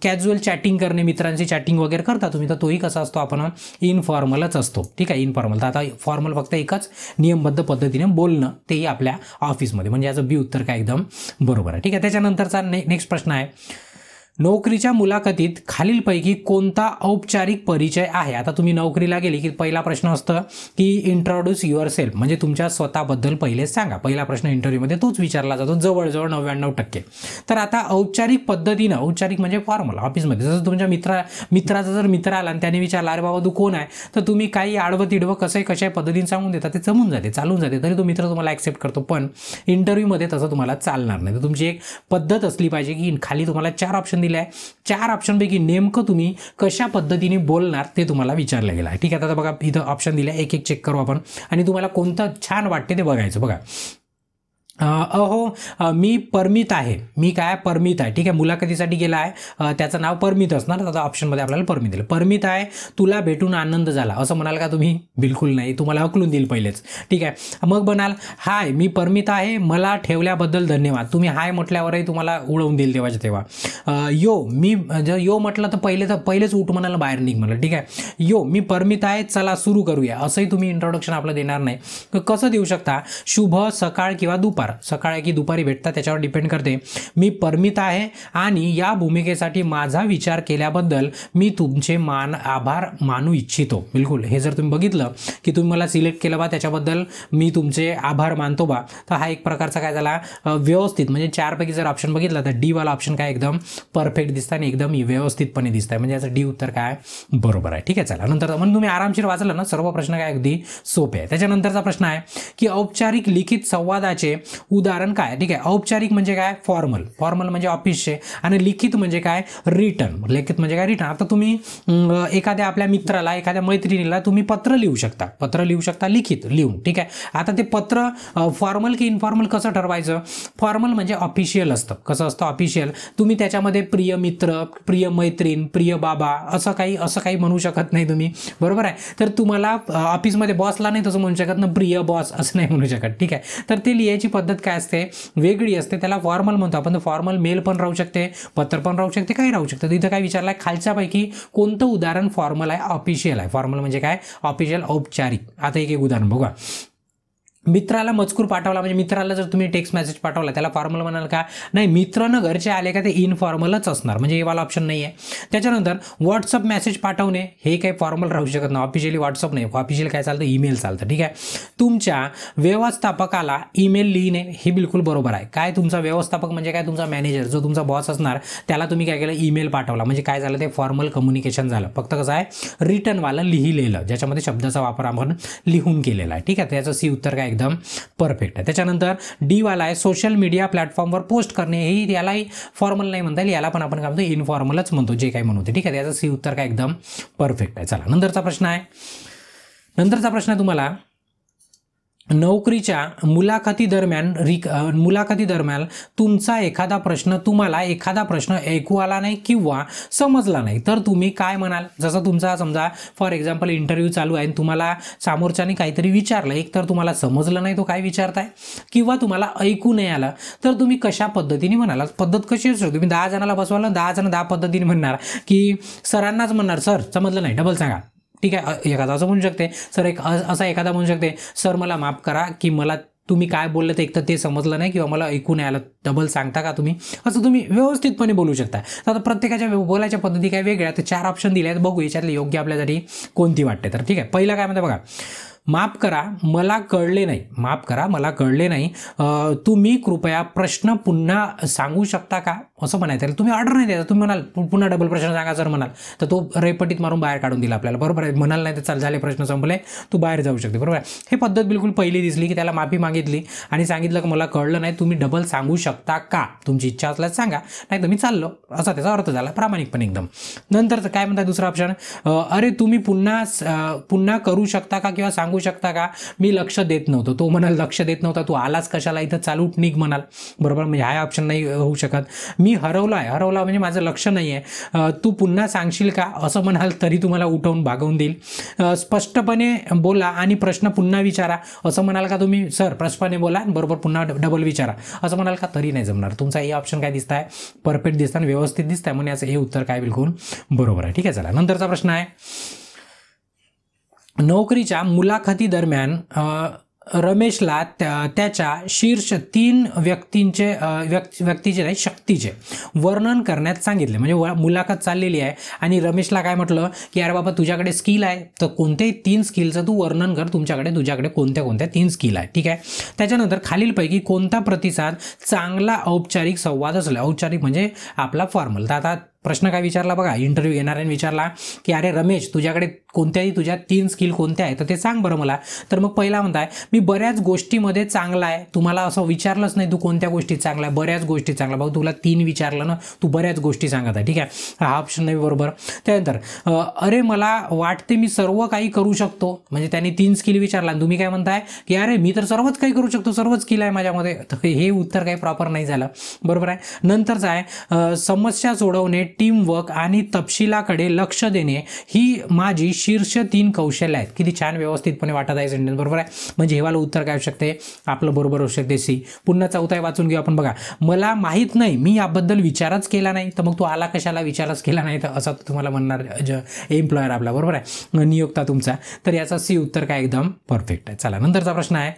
[SPEAKER 1] कॅज्युअल चॅटिंग करणे, मित्रांची चॅटिंग वगैरे करता तुम्ही, तर तोही कसा असतो, आपण इनफॉर्मलच असतो. ठीक आहे, इनफॉर्मल. तर आता फॉर्मल फक्त एकच, नियमबद्ध पद्धतीने बोलणं, तेही आपल्या ऑफिसमध्ये. म्हणजे याचं बी उत्तर काय एकदम बरोबर आहे. ठीक आहे, त्याच्यानंतरचा नेक्स्ट प्रश्न आहे, नोकरीच्या मुलाखतीत खालीलपैकी कोणता औपचारिक परिचय आहे? आता तुम्ही नोकरीला गेली की पहिला प्रश्न असतं की इंट्रोड्यूस युअर सेल्फ, म्हणजे तुमच्या स्वतःबद्दल पहिले सांगा. पहिला प्रश्न इंटरव्ह्यूमध्ये तोच विचारला जातो जवळजवळ 99%. तर आता औपचारिक पद्धतीनं, औपचारिक म्हणजे फॉर्मल ऑफिसमध्ये, जसं तुमच्या मित्राचा जर मित्र आला आणि त्याने विचारला, अरे बाबा तू कोण आहे, तर तुम्ही काही आडवं तिडवं कसंही कशा पद्धतीने सांगून देता, ते जमून जाते, चालून जाते, तरी तो मित्र तुम्हाला ॲक्सेप्ट करतो. पण इंटरव्ह्यूमध्ये तसं तुम्हाला चालणार नाही. तर तुमची एक पद्धत असली पाहिजे की खाली तुम्हाला 4 ऑप्शन 4 ऑप्शनपैकी नेमकं तुम्ही कशा पद्धतीने बोलणार ते तुम्हाला विचारलं गेलं आहे. ठीक आहे, आता बघा इथं ऑप्शन दिले, एक एक चेक करू आपण आणि तुम्हाला कोणतं छान वाटते ते बघायचं. बघा, मी परमित आहे. मी काय परमित आहे. ठीक आहे, मुलाखतीसाठी गेला आहे, त्याचं नाव परमित असणार. आता ऑप्शनमध्ये आपल्याला परमित दिलं. परमित आहे, तुला भेटून आनंद झाला, असं म्हणाल का तुम्ही? बिलकुल नाही, तुम्हाला हकलून देईल पहिलेच. ठीक आहे, मग म्हणाल, हाय मी परमित आहे, मला ठेवल्याबद्दल धन्यवाद. तुम्ही हाय म्हटल्यावरही तुम्हाला उडवून देईल तेव्हाच्या तेव्हा. मी जर यो म्हटलं तर पहिलेच उठ म्हणाल, बाहेर निघ म्हणाल. ठीक आहे, यो मी परमित आहे, चला सुरू करूया, असंही तुम्ही इंट्रोडक्शन आपलं देणार नाही. कसं देऊ शकता? शुभ सकाळ किंवा दुपार, सकाळी की दुपारी भेटतात त्याच्यावर डिपेंड करते. मी परमित आहे आणि या भूमिकेसाठी माझा विचार केल्याबद्दल मी तुमचे आभार मानू इच्छितो. बिलकुल, हे जर तुम्ही बघितलं की तुम्ही मला सिलेक्ट केलं बा, त्याच्याबद्दल मी तुमचे आभार मानतो बा, तर हा एक प्रकारचा काय झाला, व्यवस्थित. म्हणजे 4 पैकी जर ऑप्शन बघितला तर डी वाला ऑप्शन काय एकदम परफेक्ट दिसतं आणि एकदम व्यवस्थितपणे दिसत आहे. म्हणजे याचं डी उत्तर काय बरोबर आहे. ठीक आहे, चला नंतर म्हणून तुम्ही आरामशीर वाचलं ना, सर्व प्रश्न काय अगदी सोपे आहे. त्याच्यानंतरचा प्रश्न आहे की औपचारिक लिखित संवादाचे उदाहरण काय? ठीक आहे, औपचारिक म्हणजे काय? फॉर्मल म्हणजे ऑफिसचे, आणि लिखित म्हणजे काय? रिटन. लिखित म्हणजे काय? रिटन. आता तुम्ही एखाद्या आपल्या मित्राला, एखाद्या मैत्रिणीला तुम्ही पत्र लिहू शकता लिखित लिहून. ठीक आहे, आता ते पत्र फॉर्मल की इनफॉर्मल कसं ठरवायचं? फॉर्मल म्हणजे ऑफिशियल असतं. कसं असतं? ऑफिशियल. तुम्ही त्याच्यामध्ये प्रिय मित्र, प्रिय मैत्रीण, प्रिय बाबा असं काही म्हणू शकत नाही तुम्ही, बरोबर आहे. तर तुम्हाला ऑफिसमध्ये बॉसला नाही तसं म्हणू शकत ना, प्रिय बॉस असं नाही म्हणू शकत. ठीक आहे, तर ते लिहायची पद्धत काय असते? वेगळी असते, त्याला फॉर्मल म्हणतो आपण. फॉर्मल मेल पण राहू शकते, पत्र पण राहू शकते, काही राहू शकतं. इथं काय विचारलं आहे, खालच्यापैकी कोणतं उदाहरण फॉर्मल आहे, ऑफिशियल आहे? फॉर्मल म्हणजे काय? ऑफिशियल, औपचारिक. आता एक उदाहरण बघा. मित्राला मजकूर पाठवला, म्हणजे मित्राला जर तुम्ही टेक्स्ट मेसेज पाठवला त्याला फॉर्मल म्हणाल का? नाही, मित्रानं घरचे आले का ते इनफॉर्मलच असणार, म्हणजे हे वाला ऑप्शन नाही आहे. त्याच्यानंतर व्हॉट्सअप मेसेज पाठवणे, हे काही फॉर्मल राहू शकत नाही. ऑफिशियली व्हॉट्सअप नाही, ऑफिशियल काय चालतं? ईमेल चालतं. ठीक आहे, तुमच्या व्यवस्थापकाला ईमेल लिहिणे, हे बिलकुल बरोबर आहे. काय? तुमचा व्यवस्थापक म्हणजे काय? तुमचा मॅनेजर, जो तुमचा बॉस असणार, त्याला तुम्ही काय केलं? ईमेल पाठवला, म्हणजे काय झालं? ते फॉर्मल कम्युनिकेशन झालं. फक्त कसं आहे? रिटनवाला लिहिलेलं, ज्याच्यामध्ये शब्दाचा वापर आपण लिहून केलेला आहे. ठीक आहे, त्याचं सी उत्तर काय एकदम परफेक्ट आहे. त्याच्यानंतर डी वाला आहे, सोशल मीडिया प्लॅटफॉर्मवर पोस्ट करणे, हे यालाही फॉर्मल नाही म्हणता येईल, याला पण आपण काय म्हणतो? इनफॉर्मलच म्हणतो, जे काही म्हणतो. ठीक आहे, त्याचं सी उत्तर काय एकदम परफेक्ट आहे. चला नंतरचा प्रश्न आहे तुम्हाला, नोकरीच्या मुलाखतीदरम्यान तुम्हाला एखादा प्रश्न ऐकू आला नाही किंवा समजला नाही तर तुम्ही काय म्हणाल? जसं तुमचा समजा फॉर एक्झाम्पल इंटरव्ह्यू चालू आहे आणि तुम्हाला समोरच्याने काहीतरी विचारलं, एक तर तुम्हाला समजलं नाही तो काय विचारताय, किंवा तुम्हाला ऐकू नाही आलं, तर तुम्ही कशा पद्धतीने म्हणाल? पद्धत कशी असू शकते? तुम्ही 10 जणाला बसवाल, 10 जण 10 पद्धतीने म्हणणार, की सरांनाच म्हणणार, सर समजलं नाही, डबल सांगा. ठीक आहे, एखादा असं म्हणू शकते, सर असा एखादा म्हणू शकते, सर मला माफ करा की मला तुम्ही काय बोलले तर एक तर ते समजलं नाही किंवा मला ऐकून आलं, डबल सांगता का तुम्ही, असं तुम्ही व्यवस्थितपणे बोलू शकता. तर आता प्रत्येकाच्या बोलायच्या पद्धती काय वेगळ्या, तर 4 ऑप्शन दिले आहेत, बघू याच्यातले योग्य आपल्यासाठी कोणती वाटते. तर ठीक आहे, पहिला काय म्हणते बघा, माफ करा मला कळले नाही, माफ करा मला कळले नाही, तुम्ही कृपया प्रश्न पुन्हा सांगू शकता का, असं म्हणायचं. तुम्ही ऑर्डर नाही द्यायचा, तुम्ही म्हणाल पुन्हा डबल प्रश्न सांगा जर म्हणाल तर तो रेपटीत मारून बाहेर काढून दिला आपल्याला, बरोबर आहे. म्हणाल नाही तर चाल झाले प्रश्न संपले, तू बाहेर जाऊ शकते, बरोबर आहे. हे पद्धत बिलकुल पहिली दिसली की त्याला माफी मागितली आणि सांगितलं की मला कळलं नाही, तुम्ही डबल सांगू शकता का, तुमची इच्छा असल्यास सांगा, नाही तर मी चाललो, असा त्याचा अर्थ झाला प्रामाणिकपणे एकदम. नंतर काय म्हणतात दुसरा ऑप्शन, अरे तुम्ही पुन्हा करू शकता का किंवा सांगू शकता का, मी लक्ष देत नव्हतो. तो म्हणाल लक्ष देत नव्हता, तू आलास कशाला इथं, चालू निघ म्हणाल, बरोबर. म्हणजे हा ऑप्शन नाही होऊ शकत. मी हरवला म्हणजे माझं लक्ष नाही आहे, तू पुन्हा सांगशील का, असं म्हणाल तरी तुम्हाला उठवून भागवून देईल. स्पष्टपणे बोला आणि प्रश्न पुन्हा विचारा, असं म्हणाल का तुम्ही, सर स्पष्टपणे बोला बरोबर पुन्हा डबल विचारा, असं म्हणाल का, तरी नाही जमणार. तुमचा हे ऑप्शन काय दिसत आहे, परफेक्ट दिसतं आणि व्यवस्थित दिसतं, म्हणून याचं हे उत्तर काय बिलकुल बरोबर आहे. ठीक आहे, चला नंतरचा प्रश्न आहे, नोकरीच्या मुलाखतीदरम्यान रमेशला त्याच्या शीर्ष 3 व्यक्तीचे नाही शक्तीचे वर्णन करण्यात सांगितले. म्हणजे मुलाखत चाललेली आहे आणि रमेशला काय म्हटलं की अरे बाबा तुझ्याकडे स्किल आहे, तर कोणत्याही 3 स्किलचं तू वर्णन कर, तुझ्याकडे कोणत्या 3 स्किल आहे. ठीक आहे, त्याच्यानंतर खालीलपैकी कोणता प्रतिसाद चांगला औपचारिक संवाद असला, औपचारिक म्हणजे आपला फॉर्मल. तर आता प्रश्न काय विचारला बघा, इंटरव्ह्यू घेणाऱ्याने विचारला की अरे रमेश तुझ्याकडे तुझ्या 3 स्किल कोणत्या आहेत, तर ते सांग बरं मला. तर मग पहिला म्हणताय मी बऱ्याच गोष्टीमध्ये चांगला आहे. तुम्हाला असं विचारलंच नाही तू कोणत्या गोष्टीत चांगला आहे, बऱ्याच गोष्टी चांगला. भाऊ तुला 3 विचारलं ना, तू बऱ्याच गोष्टी सांगत आहे. ठीक आहे, हा ऑप्शन नाही बरोबर. त्यानंतर अरे मला वाटते मी सर्व काही करू शकतो, म्हणजे त्यांनी 3 स्किल विचारला आणि तुम्ही काय म्हणताय की अरे मी तर सर्वच काही करू शकतो, सर्वच स्किल आहे माझ्यामध्ये. तर हे उत्तर काही प्रॉपर नाही झालं, बरोबर आहे. नंतरचं आहे समस्या सोडवणे, टीमवर्क आणि तपशिलाकडे लक्ष देणे ही माझी शीर्ष 3 कौशल्य आहेत. किती छान व्यवस्थितपणे वाटत आहे सेंटेन्स, बरोबर आहे. म्हणजे हे वाला उत्तर काय होऊ शकते आपलं, बरोबर होऊ शकते सी. पुन्हा चौथा वाचून घेऊ आपण बघा, मला माहीत नाही, मी याबद्दल विचारच केला नाही, तर मग तू आला कशाला, विचारच केला नाही, तर असं तुम्हाला म्हणणार एम्प्लॉयर आपला, बरोबर आहे, नियोक्ता तुमचा. तर याचा सी उत्तर काय एकदम परफेक्ट आहे. चला नंतरचा प्रश्न आहे,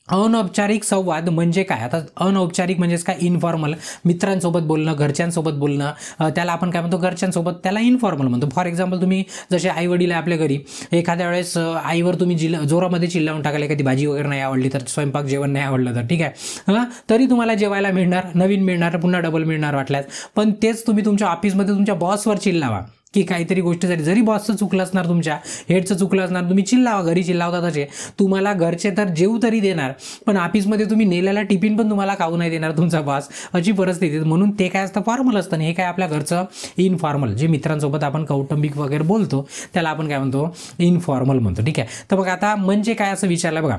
[SPEAKER 1] अनौपचारिक संवाद म्हणजे काय. आता अनौपचारिक म्हणजेच काय, इन्फॉर्मल, मित्रांसोबत बोलणं, घरच्यांसोबत बोलणं, त्याला आपण काय म्हणतो, घरच्यांसोबत त्याला इन्फॉर्मल म्हणतो. फॉर एक्झाम्पल तुम्ही जसे आई वडील आहे आपल्या घरी, एखाद्या वेळेस आईवर तुम्ही जोरामध्ये चिल्लावून टाकाल, एखादी भाजी वगैरे नाही आवडली तर, स्वयंपाक जेवण नाही आवडलं तर, ठीक आहे, तरी तुम्हाला जेवायला मिळणार, नवीन मिळणार, पुन्हा डबल मिळणार वाटल्यास. पण तेच तुम्ही तुमच्या ऑफिसमध्ये तुमच्या बॉसवर चिल्लावा की काहीतरी गोष्टीसाठी, जरी बॉसचं चुकलं असणार, तुमच्या हेडचं चुकलं असणार, तुम्ही चिल्लावा, घरी चिल्लावता तसे, तुम्हाला घरचे तर जेवू तरी देणार, पण ऑफिसमध्ये तुम्ही नेलेला टिफिन पण तुम्हाला खाऊ नाही देणार तुमचा बॉस, अशी परिस्थिती. म्हणून ते काय असतं, फॉर्मल असतं. हे काय आपल्या घरचं इनफॉर्मल, जे मित्रांसोबत आपण कौटुंबिक वगैरे बोलतो त्याला आपण काय म्हणतो, इनफॉर्मल म्हणतो. ठीक आहे, तर बघा आता म्हणजे काय असं विचारलं बघा,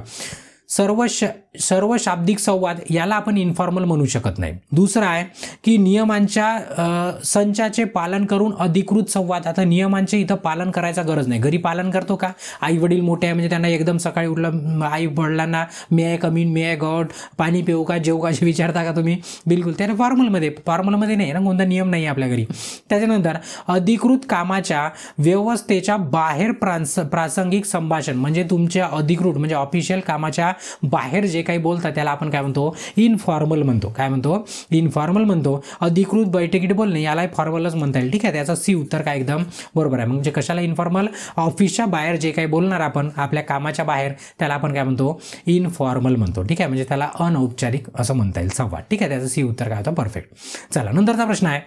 [SPEAKER 1] सर्व शाब्दिक संवाद याला आपण इन्फॉर्मल म्हणू शकत नाही. दुसरं आहे की नियमांच्या संचाचे पालन करून अधिकृत संवाद. आता नियमांचे इथं पालन करायचा गरज नाही, घरी पालन करतो का, आई वडील मोठे आहे म्हणजे त्यांना एकदम सकाळी उठलं आई वडिलांना may I come in, may I god, पाणी पिऊ का, जेवू का असे विचारता का तुम्ही, बिलकुल त्याला फॉर्मलमध्ये नाही ना, कोणता नियम नाही आपल्या घरी. त्याच्यानंतर अधिकृत कामाच्या व्यवस्थेच्या बाहेर प्रासंगिक संभाषण, म्हणजे तुमच्या अधिकृत म्हणजे ऑफिशियल कामाच्या बाहेर जे काही बोलतात त्याला आपण काय म्हणतो, इनफॉर्मल म्हणतो. काय म्हणतो, इनफॉर्मल म्हणतो. अधिकृत बैठकीत बोलणे याला फॉर्मलच म्हणता येईल. ठीक आहे, त्याचा सी उत्तर काय एकदम बरोबर आहे. म्हणजे कशाला इनफॉर्मल, ऑफिसच्या बाहेर जे काही बोलणार आपण आपल्या कामाच्या बाहेर त्याला आपण काय म्हणतो, इनफॉर्मल म्हणतो. ठीक आहे, म्हणजे त्याला अनौपचारिक असं म्हणता येईल संवाद. ठीक आहे, त्याचं सी उत्तर काय होतं, परफेक्ट. चला नंतरचा प्रश्न आहे,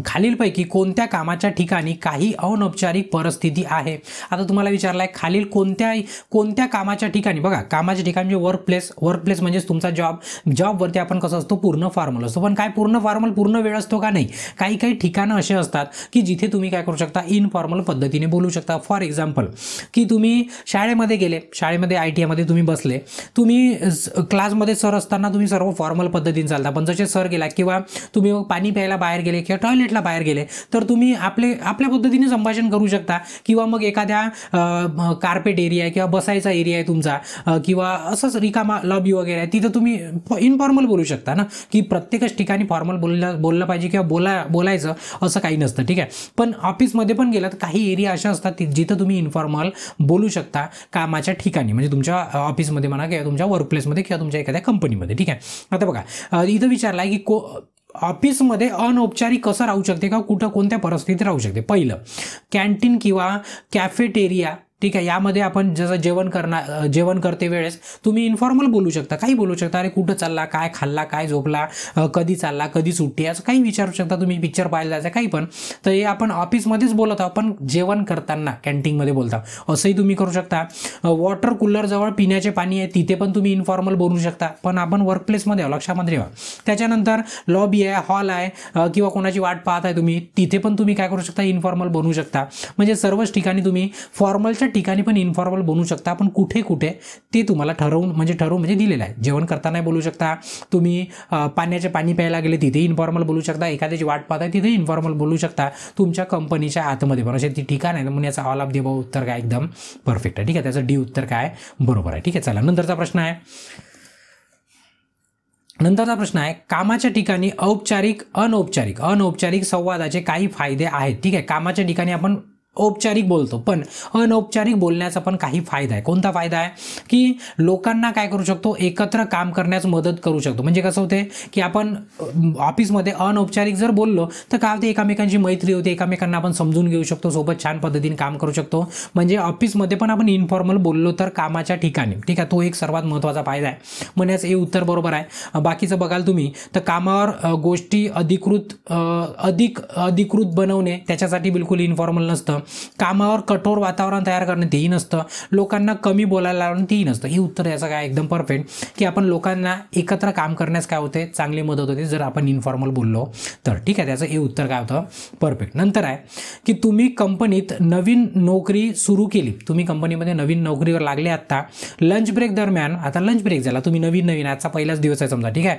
[SPEAKER 1] खालीलपैकी कोणत्या कामाच्या ठिकाणी काही अनौपचारिक परिस्थिती आहे. आता तुम्हाला विचारलाय खालील कोणत्या कामाच्या ठिकाणी. बघा कामाच्या ठिकाणी म्हणजे वर्कप्लेस म्हणजेच तुमचा जॉबवरती आपण कसं असतो, पूर्ण फॉर्मल असतो. पण काय पूर्ण फॉर्मल पूर्ण वेळ असतो का, नाही. काही ठिकाणं असे असतात की जिथे तुम्ही काय करू शकता, इनफॉर्मल पद्धतीने बोलू शकता. फॉर एक्झाम्पल की तुम्ही शाळेमध्ये गेले, शाळेमध्ये ITI मध्ये तुम्ही बसले, तुम्ही क्लासमध्ये सर असताना तुम्ही सर्व फॉर्मल पद्धतीने चालता, पण जसे सर गेला किंवा तुम्ही पाणी प्यायला बाहेर गेले किंवा टॉयलेट टॉयलेटला बाहेर गेले तर तुम्ही आपल्या पद्धतीने संभाषण करू शकता, किंवा मग एखाद्या कार्पेट एरिया आहे किंवा बसायचा एरिया आहे तुमचा, किंवा असंच रिकामा लॉबी वगैरे आहे, तिथं तुम्ही इनफॉर्मल बोलू शकता ना, की प्रत्येकच ठिकाणी फॉर्मल बोललं पाहिजे किंवा बोलायचं असं काही नसतं, ठीक आहे. पण ऑफिसमध्ये पण गेलं तर काही एरिया अशा असतात जिथं तुम्ही इन्फॉर्मल बोलू शकता कामाच्या ठिकाणी, म्हणजे तुमच्या ऑफिसमध्ये म्हणा किंवा तुमच्या वर्कप्लेसमध्ये किंवा तुमच्या एखाद्या कंपनीमध्ये, ठीक आहे. आता बघा इथं विचारलं आहे की ऑफिसमध्ये अनौपचारिक कसं राहू शकते का, कुठं कोणत्या परिस्थितीत राहू शकते. पहिलं, कॅन्टीन किंवा कॅफेटेरिया, ठीक आहे, यामध्ये आपण जसं जेवण करते वेळेस तुम्ही इन्फॉर्मल बोलू शकता, काही बोलू शकता. अरे कुठं चालला, काय खाल्ला, काय झोपला, कधी चालला, कधी सुट्टी, असं काही विचारू शकता तुम्ही. पिक्चर पाहायला जायचं काही पण, तर हे आपण ऑफिसमध्येच बोलत आहोत, पण जेवण करताना कॅन्टीनमध्ये बोलता असंही तुम्ही करू शकता. वॉटर कूलर जवळ पिण्याचे पाणी आहे तिथे पण तुम्ही इन्फॉर्मल बोलू शकता, पण आपण वर्कप्लेसमध्ये आहो, लक्षामध्ये ठेवा. त्याच्यानंतर लॉबी आहे, हॉल आहे, किंवा कोणाची वाट पाहत आहे तुम्ही, तिथे पण तुम्ही काय करू शकता, इन्फॉर्मल बनवू शकता. म्हणजे सर्वच ठिकाणी तुम्ही फॉर्मलच्या ठिकाणी पण इन्फॉर्मल बनवू शकता, पण कुठे कुठे ते तुम्हाला ठरवून म्हणजे दिलेलं आहे. जेवण करताना बोलू शकता तुम्ही, पाणी प्यायला गेले तिथे इन्फॉर्मल बोलू शकता, एखाद्याची वाट पाहत आहे तिथे इन्फॉर्मल बोलू शकता, तुमच्या कंपनीच्या आतमध्ये पण असे ती ठिकाण आहे. म्हणून याचा ऑल ऑफ दी अबव्ह उत्तर काय एकदम परफेक्ट आहे, ठीक आहे. त्याचं डी उत्तर काय बरोबर आहे, ठीक आहे. चला नंतरचा प्रश्न आहे कामाच्या ठिकाणी अनौपचारिक संवादाचे काही फायदे आहेत, ठीक आहे. कामाच्या ठिकाणी आपण औपचारिक बोलतो, पण अनौपचारिक बोलण्याचा पण काही फायदा आहे. कोणता फायदा आहे की लोकांना काय करू शकतो, एकत्र काम करण्यास मदत करू शकतो. म्हणजे कसं होते की आपण ऑफिसमध्ये अनौपचारिक जर बोललो तर काय होते, एकमेकांची मैत्री होते, एकमेकांना आपण समजून घेऊ शकतो, सोबत छान पद्धतीने काम करू शकतो. म्हणजे ऑफिसमध्ये पण आपण इन्फॉर्मल बोललो तर कामाच्या ठिकाणी, ठीक आहे, तो एक सर्वात महत्त्वाचा फायदा आहे. म्हणण्याचं हे उत्तर बरोबर आहे. बाकीचं बघाल तुम्ही तर कामावर गोष्टी अधिकृत बनवणे त्याच्यासाठी बिलकुल इन्फॉर्मल नसतं. कामावर कठोर वातावरण तयार करणे तेही नसतं. लोकांना कमी बोलायला लावणं तेही नसतं. हे उत्तर याचं काय एकदम परफेक्ट, की आपण लोकांना एकत्र काम करण्यास काय होते, चांगली मदत होते जर आपण इन्फॉर्मल बोललो तर, ठीक आहे. त्याचं हे उत्तर काय होतं परफेक्ट. नंतर आहे की तुम्ही कंपनीत नवीन नोकरी सुरू केली, तुम्ही कंपनीमध्ये नवीन नोकरीवर लागले आत्ता, लंच ब्रेक दरम्यान, आता लंच ब्रेक झाला, तुम्ही नवीन आजचा पहिलाच दिवस आहे समजा, ठीक आहे,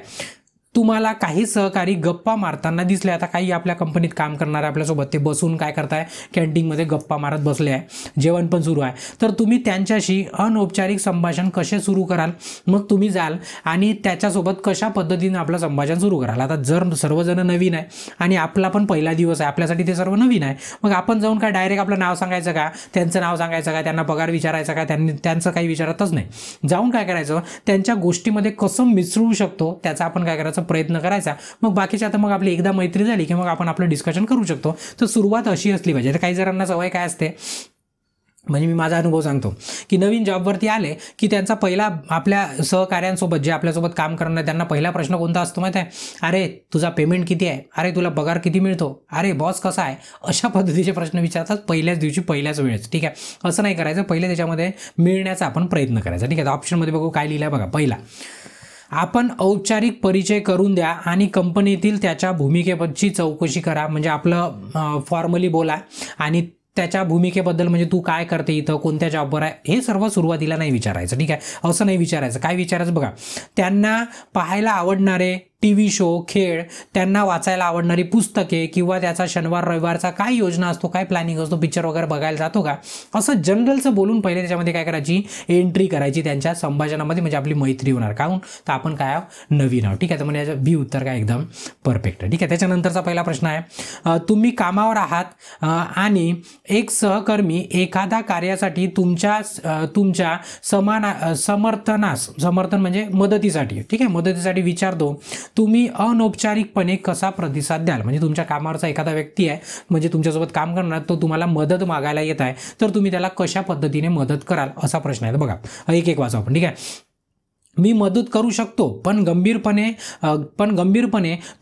[SPEAKER 1] तुम्हाला काही सहकारी गप्पा मारताना दिसले. आता काही आपल्या कंपनीत काम करणारे आपल्यासोबत ते बसून काय करताय, कॅन्टीनमध्ये गप्पा मारत बसले आहे, जेवण पण सुरू आहे, तर तुम्ही त्यांच्याशी अनौपचारिक संभाषण कसे सुरू कराल. मग तुम्ही जाल आणि त्याच्यासोबत कशा पद्धतीने आपलं संभाषण सुरू कराल. आता जर सर्वजण नवीन आहे आणि आपला पण पहिला दिवस आहे, आपल्यासाठी ते सर्व नवीन आहे, मग आपण जाऊन काय डायरेक्ट आपलं नाव सांगायचं का, त्यांचं नाव सांगायचं का, त्यांना पगार विचारायचा का, त्यांचं काही विचारतच नाही. जाऊन काय करायचं, त्यांच्या गोष्टीमध्ये कसं मिसळू शकतो त्याचा आपण काय करायचं, प्रयत्न करायचा. मग बाकीच्या आता मग आपली एकदा मैत्री झाली की मग आपण आपलं डिस्कशन करू शकतो. तर सुरुवात अशी असली पाहिजे. तर काही जणांना सवय काय असते, म्हणजे मी माझा अनुभव सांगतो की नवीन जॉबवरती आले की त्यांचा पहिला आपल्या सहकार्यांसोबत जे आपल्यासोबत काम करणार त्यांना पहिला प्रश्न कोणता असतो माहिती आहे, अरे तुझा पेमेंट किती आहे, अरे तुला पगार किती मिळतो, अरे बॉस कसा आहे, अशा पद्धतीचे प्रश्न विचारतात पहिल्याच दिवशी पहिल्याच वेळेस, ठीक आहे. असं नाही करायचं, पहिले त्याच्यामध्ये मिळण्याचा आपण प्रयत्न करायचा, ठीक आहे. ऑप्शनमध्ये बघू काय लिहिलं बघा. पहिला, आपण औपचारिक परिचय करून द्या आणि कंपनीतील त्याच्या भूमिकेबद्दलची चौकशी करा. म्हणजे आपलं फॉर्मली बोला आणि त्याच्या भूमिकेबद्दल, म्हणजे तू काय करते इथं, कोणत्या जॉबवर आहे, हे सर्व सुरुवातीला नाही विचारायचं, ठीक आहे. असं नाही विचारायचं. काय विचारायचं बघा, त्यांना पाहायला आवडणारे TV शो, खेळ, त्यांना वाचायला आवडणारी पुस्तके किंवा त्याचा शनिवार रविवारचा काय योजना असतो, काय प्लॅनिंग असतो, पिक्चर वगैरे बघायला जातो का, असं जनरलचं बोलून पहिले त्याच्यामध्ये काय करायची, एंट्री करायची त्यांच्या संभाषणामध्ये. म्हणजे आपली मैत्री होणार. काहून तर आपण काय आहोत, नवीन आहोत, ठीक आहे. तर म्हणजे याचं बी उत्तर काय एकदम परफेक्ट आहे, ठीक आहे. त्याच्यानंतरचा पहिला प्रश्न आहे, तुम्ही कामावर आहात आणि एक सहकर्मी एखादा कार्यासाठी तुमच्या समर्थन म्हणजे मदतीसाठी, ठीक आहे, मदतीसाठी विचारतो, तुम्ही अनौपचारिकपणे कसा प्रतिसाद द्याल. म्हणजे तुमच्या कामावरचा एखादा व्यक्ती आहे, म्हणजे तुमच्यासोबत काम करणार, तो तुम्हाला मदत मागायला येत आहे, तर तुम्ही त्याला कशा पद्धतीने मदत कराल, असा प्रश्न आहे. बघा एक वाचा आपण, ठीक आहे. मी मदत करू शकतो, पण गंभीरपणे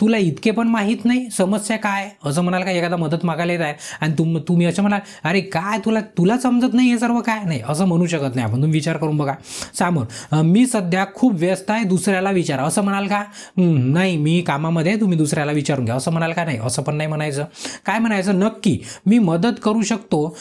[SPEAKER 1] तुला इतके पण माहीत नाही समस्या काय, असं म्हणाल का. एखादा मदत मागायला येत आहे आणि तुम्ही असं म्हणाल, अरे काय तुला समजत नाही हे सर्व काय, नाही असं म्हणू शकत नाही आपण. तुम्ही विचार करून बघा समोर, मी सध्या खूप व्यस्त आहे, दुसऱ्याला विचारा, असं म्हणाल का. नाही मी कामामध्ये, तुम्ही दुसऱ्याला विचारून घ्या, असं म्हणाल का. नाही असं पण नाही म्हणायचं. काय म्हणायचं, नक्की मी मदत करू शकतो,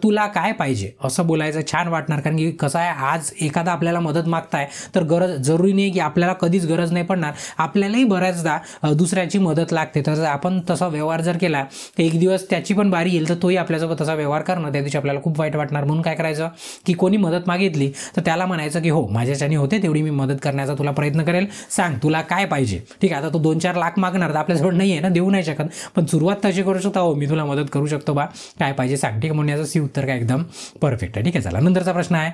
[SPEAKER 1] तुला काय पाहिजे, असं बोलायचं. छान वाटणार. कारण की कसं आहे, आज एखादा आपल्याला मदत मागताय तर गरज जरुरी नाही की आपल्याला कधीच गरज नाही पडणार, आपल्यालाही बऱ्याचदा दुसऱ्याची मदत लागते. तर आपण तसा व्यवहार जर केला तर एक दिवस त्याची पण बारी येईल तर तोही आपल्यासोबत तसा व्यवहार करणं त्या दिवशी आपल्याला खूप वाईट वाटणार. म्हणून काय करायचं की कोणी मदत मागितली तर त्याला म्हणायचं की हो माझ्याच्याने होते तेवढी मी मदत करण्याचा तुला प्रयत्न करेल, सांग तुला काय पाहिजे. ठीक आहे, आता तो 2-4 लाख मागणार तर आपल्याजवळ नाही आहे ना, देऊ नाही शकत, पण सुरुवात तशी करू शकता, हो मी तुला मदत करू शकतो बा, काय पाहिजे सांग. ठीक आहे, म्हणून याचं सी उत्तर काय एकदम परफेक्ट आहे. ठीक आहे, चला नंतरचा प्रश्न आहे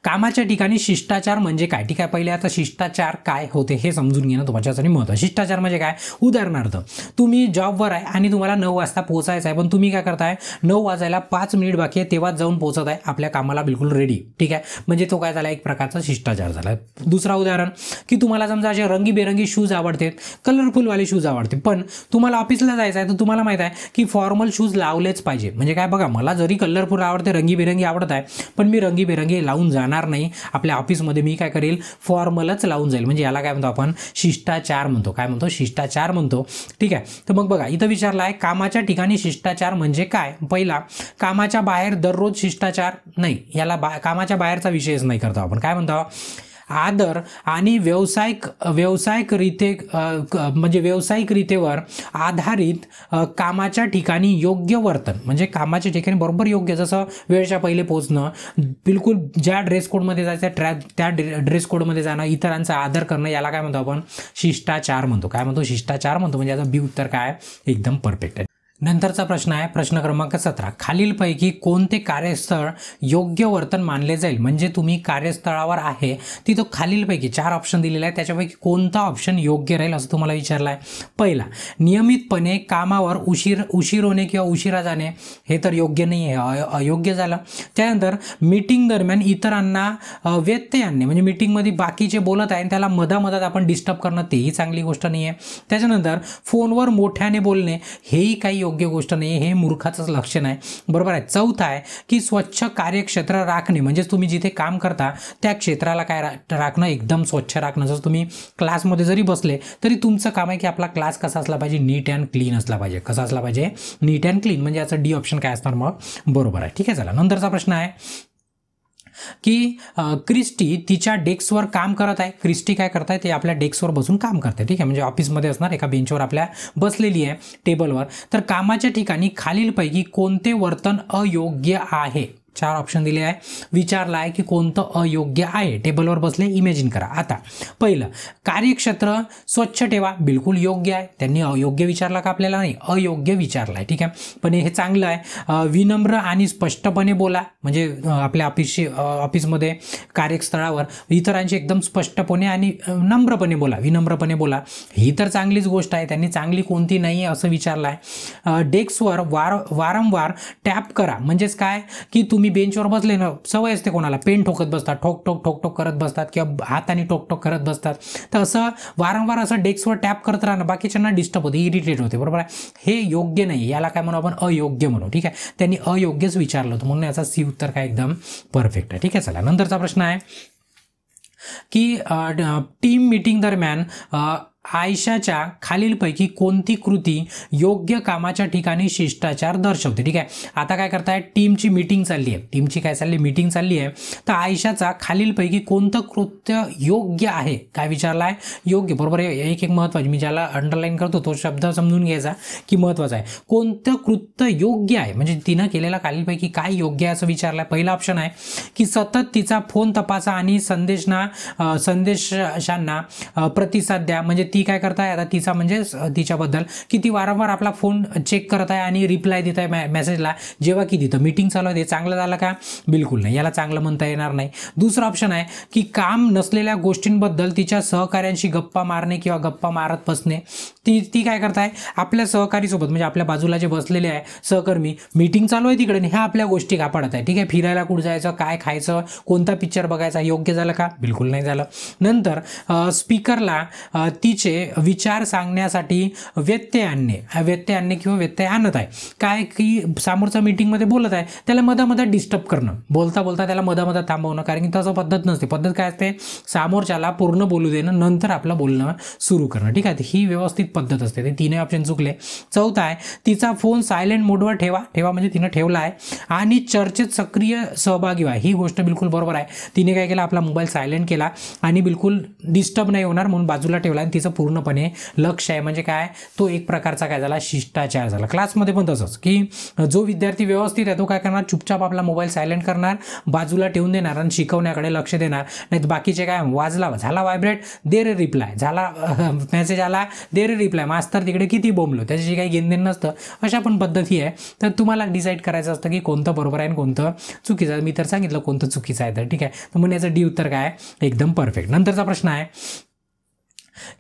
[SPEAKER 1] कामाच्या ठिकाणी शिष्टाचार म्हणजे काय. ठीक आहे, पहिले आता शिष्टाचार काय होते हे समजून घेणं तुमच्यासाठी महत्त्वाचं. शिष्टाचार म्हणजे काय, उदाहरणार्थ तुम्ही जॉबवर आहे आणि तुम्हाला 9 वाजता पोहोचायचं आहे, पण तुम्ही काय करताय 9 वाजायला 5 मिनिट बाकी आहे तेव्हाच जाऊन पोहोचत आहे आपल्या कामाला बिलकुल रेडी. ठीक आहे, म्हणजे तो काय झाला एक प्रकारचा शिष्टाचार झाला. दुसरा उदाहरण की तुम्हाला समजा असे रंगीबेरंगी शूज आवडतात, कलरफुलवाले शूज आवडते, पण तुम्हाला ऑफिसला जायचं आहे तर तुम्हाला माहित आहे की फॉर्मल शूज लावलेच पाहिजे. म्हणजे काय बघा, मला जरी कलरफुल आवडते रंगीबेरंगी आवडत आहे पण मी रंगीबेरंगी लावून जाणार नाही आपल्या ऑफिसमध्ये, मी काय करेल फॉर्मलच लावून जाईल. म्हणजे याला काय म्हणतो आपण शिष्टाचार म्हणतो. काय म्हणतो शिष्टाचार म्हणतो. ठीक आहे, तर मग बघा इथं विचारलं आहे कामाच्या ठिकाणी शिष्टाचार म्हणजे काय. पहिला कामाच्या बाहेर दररोज शिष्टाचार नाही, याला कामाच्या बाहेरचा विषयच नाही करतो आपण. काय म्हणतो आदर आणि व्यावसायिकरितेवर आधारित कामाच्या ठिकाणी योग्य वर्तन. म्हणजे कामाच्या ठिकाणी बरोबर योग्य, जसं वेळेच्या पहिले पोहोचणं, बिलकुल ज्या ड्रेस कोडमध्ये जायचं त्या ड्रेस कोडमध्ये जाणं, इतरांचा आदर करणं, याला काय म्हणतो आपण शिष्टाचार म्हणतो. काय म्हणतो शिष्टाचार म्हणतो. म्हणजे याचं बी उत्तर काय एकदम परफेक्ट आहे. नंतरचा प्रश्न आहे प्रश्न क्रमांक 17 खालीलपैकी कोणते कार्यस्थळ योग्य वर्तन मानले जाईल. म्हणजे तुम्ही कार्यस्थळावर आहे तिथं खालीलपैकी 4 ऑप्शन दिलेले आहेत, त्याच्यापैकी कोणता ऑप्शन योग्य राहील असं तुम्हाला विचारलं आहे. पहिला नियमितपणे कामावर उशीर होणे किंवा उशिरा जाणे, हे तर योग्य नाही आहे, अयोग्य झालं. त्यानंतर मीटिंग दरम्यान इतरांना व्यत्यय आणणे, म्हणजे मीटिंगमध्ये बाकीचे बोलत आहे त्याला मधामधात आपण डिस्टर्ब करणं, तेही चांगली गोष्ट नाही आहे. त्याच्यानंतर फोनवर मोठ्याने बोलणे, हेही काही योग्य गोष्ट नाही, हे मूर्खाचंच लक्षण आहे. बरोबर आहे. चौथा आहे की स्वच्छ कार्यक्षेत्र राखणे, म्हणजे तुम्ही जिथे काम करता त्या क्षेत्राला काय राखणं एकदम स्वच्छ राखणं. जसं तुम्ही क्लासमध्ये जरी बसले तरी तुमचं काम आहे की आपला क्लास कसा असला पाहिजे, नीट अँड क्लीन असला पाहिजे. कसा असला पाहिजे, नीट अँड क्लीन. म्हणजे याचं डी ऑप्शन काय असणार मग बरोबर आहे. ठीक आहे, चला नंतरचा प्रश्न आहे की क्रिस्टी तिच्या डेस्कवर काम करत आहे. क्रिस्टी काय करत आहे ते आपल्या डेस्कवर बसून काम करते. ठीक आहे, म्हणजे ऑफिसमध्ये असणार एका बेंचवर आपल्या बसलेली आहे टेबलवर. तर कामाच्या ठिकाणी खालीलपैकी कोणते वर्तन अयोग्य आहे. 4 ऑप्शन दिले आहे, विचारला आहे की कोणतं अयोग्य आहे. टेबलवर बसले, इमॅजिन करा. आता पहिलं कार्यक्षेत्र स्वच्छ ठेवा, बिलकुल योग्य आहे. त्यांनी अयोग्य विचारला का आपल्याला, नाही अयोग्य विचारला आहे. ठीक आहे, पण हे चांगलं आहे. विनम्र आणि स्पष्टपणे बोला, म्हणजे आपल्या ऑफिसमध्ये कार्यस्थळावर इतरांशी एकदम स्पष्टपणे आणि नम्रपणे बोला, विनम्रपणे बोला, ही तर चांगलीच गोष्ट आहे. त्यांनी चांगली कोणती नाही आहे असं विचारलं आहे. डेस्कवर वारंवार टॅप करा, म्हणजेच काय की तुम्ही बेंचवर बसले ना, सवय असते कोणाला पेन ठोकत बसतात, ठोक ठोक ठोक ठोक करत बसतात किंवा हाताने टोक टोक करत बसतात. तर असं वारंवार असं डेस्कवर टॅप करत राहणं बाकीच्यांना डिस्टर्ब होते, इरिटेट होते. बरोबर आहे, हे योग्य नाही, याला काय म्हणू आपण अयोग्य म्हणू. ठीक आहे, त्यांनी अयोग्यच विचारलं होतं म्हणून याचा सी उत्तर काय एकदम परफेक्ट आहे. ठीक आहे, चला नंतरचा प्रश्न आहे की टीम मीटिंग दरम्यान आयशाच्या खालीलपैकी कोणती कृती योग्य कामाच्या ठिकाणी शिष्टाचार दर्शवते. ठीक आहे, आता काय करताय टीमची मीटिंग चालली आहे, टीमची काय चालली मीटिंग चालली आहे. तर आयशाचा खालीलपैकी कोणतं कृत्य योग्य आहे. काय विचारलं आहे योग्य. बरोबर आहे, एक महत्त्वाची, मी ज्याला अंडरलाईन करतो तो शब्द समजून घ्यायचा की महत्त्वाचा आहे. कोणतं कृत्य योग्य आहे, म्हणजे तिनं केलेला खालीलपैकी काय योग्य आहे असं विचारलं आहे. पहिला ऑप्शन आहे की सतत तिचा फोन तपासा आणि संदेशांना प्रतिसाद द्या. म्हणजे ती काय करताय आता तिचा म्हणजे तिच्याबद्दल की ती वारंवार आपला फोन चेक करत आहे आणि रिप्लाय देत आहे मेसेजला जेव्हा की तिथं मीटिंग चालू आहे. ते चांगलं झालं का, बिलकुल नाही, याला चांगलं म्हणता येणार नाही. दुसरा ऑप्शन आहे की काम नसलेल्या गोष्टींबद्दल तिच्या सहकाऱ्यांशी गप्पा मारणे किंवा गप्पा मारत बसणे. ती काय करताय आपल्या सहकारीसोबत, म्हणजे आपल्या बाजूला जे बसलेले आहे सहकर्मी, मीटिंग चालू आहे तिकडे, ह्या आपल्या गोष्टी कापाडत आहे. ठीक आहे, फिरायला कुठं जायचं, काय खायचं, कोणता पिक्चर बघायचा, योग्य झालं का, बिलकुल नाही झालं. नंतर स्पीकरला तिच्या चुकीचे विचार सांगण्यासाठी व्यत्यय आणणे किंवा व्यत्यय आणत आहे. काय की समोरचा मीटिंगमध्ये बोलत आहे, त्याला मधामधात डिस्टर्ब करणं, बोलता बोलता त्याला मधामधात थांबवणं, कारण की तसं पद्धत नसते. पद्धत काय असते, समोरच्याला पूर्ण बोलू देणं, नंतर आपलं बोलणं सुरू करणं. ठीक आहे, ही व्यवस्थित पद्धत असते. ते तीनही ऑप्शन चुकले. चौथा आहे, तिचा फोन सायलेंट मोडवर ठेवा म्हणजे तिनं ठेवला आहे आणि चर्चेत सक्रिय सहभागी व्हा. ही गोष्ट बिलकुल बरोबर आहे. तिने काय केलं, आपला मोबाईल सायलेंट केला आणि बिलकुल डिस्टर्ब नाही होणार म्हणून बाजूला ठेवला आणि तिचं पूर्णपणे लक्ष आहे. म्हणजे काय, तो एक प्रकारचा काय झाला, शिष्टाचार झाला. क्लासमध्ये पण तसंच, की जो विद्यार्थी व्यवस्थित आहे तो काय करणार, चुपचाप आपला मोबाईल सायलेंट करणार, बाजूला ठेवून देणार आणि शिकवण्याकडे लक्ष देणार. नाही बाकीचे काय, वाजला, झाला व्हायब्रेट, दे रे रिप्लाय, झाला मेसेज आला, दे रे रिप्लाय, मास्तर तिकडे किती बोंबलो, त्याच्याशी काही घेणदेण नसतं. अशा पण पद्धती आहे. तर तुम्हाला डिसाईड करायचं असतं की कोणतं बरोबर आहे आणि कोणतं चुकीचं आहे. मी तर सांगितलं कोणतं चुकीचं आहे. तर ठीक आहे, तर मग याचं डी उत्तर काय, एकदम परफेक्ट. नंतरचा प्रश्न आहे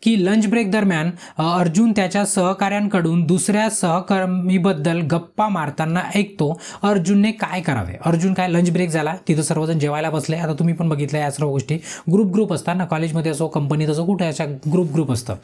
[SPEAKER 1] की लंच ब्रेक दरम्यान अर्जुन त्याच्या सहकाऱ्यांकडून दुसऱ्या सहकर्मीबद्दल गप्पा मारताना ऐकतो. अर्जुनने काय करावे. अर्जुन काय, लंच ब्रेक झाला, तिथं सर्वजण जेवायला बसले. आता तुम्ही पण बघितलं या सर्व गोष्टी, ग्रुप असतात ना, कॉलेजमध्ये असो, कंपनीत असो, कुठे अशा ग्रुप असतं.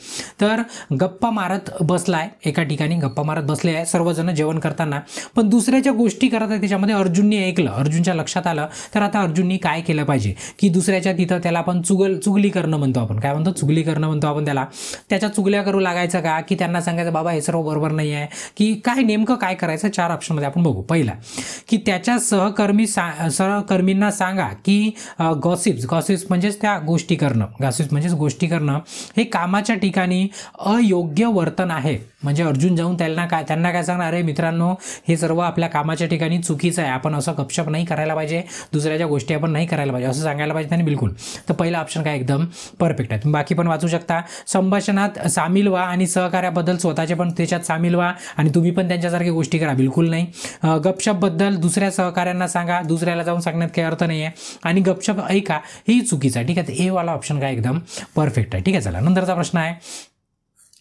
[SPEAKER 1] तर गप्पा मारत बसलाय, एका ठिकाणी गप्पा मारत बसले आहे सर्वजण जेवण करताना, पण दुसऱ्याच्या गोष्टी करत आहे. त्याच्यामध्ये अर्जुनने ऐकलं, अर्जुनच्या लक्षात आलं. तर आता अर्जुनने काय केलं पाहिजे, की दुसऱ्याच्या तिथं त्याला आपण चुगली करणं म्हणतो आपण, काय म्हणतो, चुगली करणं म्हणतो आपण त्याला. त्याच्या चुगल्या करू लागायचं का, की त्यांना सांगायचं बाबा हे सर्व बरोबर नाही आहे, की काय नेमकं काय करायचं. 4 ऑप्शनमध्ये आपण बघू. पहिला, की त्याच्या सहकर्मींना सांगा की गॉसिप्स म्हणजेच त्या गोष्टी करणं, गोष्टी करणं हे कामाच्या ठिकाणी अयोग्य वर्तन आहे. म्हणजे अर्जुन जाऊन त्यांना काय सांगणार, अरे मित्रांनो, हे सर्व आपल्या कामाच्या ठिकाणी चुकीचं आहे, आपण असं गपशप नाही करायला पाहिजे, दुसऱ्याच्या गोष्टी आपण नाही करायला पाहिजे असं सांगायला पाहिजे त्यांनी. बिलकुल. तर पहिला ऑप्शन काय एकदम परफेक्ट आहे. तुम्ही बाकी पण वाचू शकता. संभाषणात सामील व्हा आणि सहकार्याबद्दल स्वतःचे पण त्याच्यात सामील व्हा आणि तुम्ही पण त्यांच्यासारखी गोष्टी करा. बिलकुल नाही. गपशपबद्दल दुसऱ्या सहकाऱ्यांना सांगा, दुसऱ्याला जाऊन सांगण्यात काही अर्थ नाही आहे. आणि गपशप ऐका, हेही चुकीचं आहे. ठीक आहे, ए वाला ऑप्शन काय एकदम परफेक्ट आहे. ठीक आहे, चला नंतरचा प्रश्न आहे,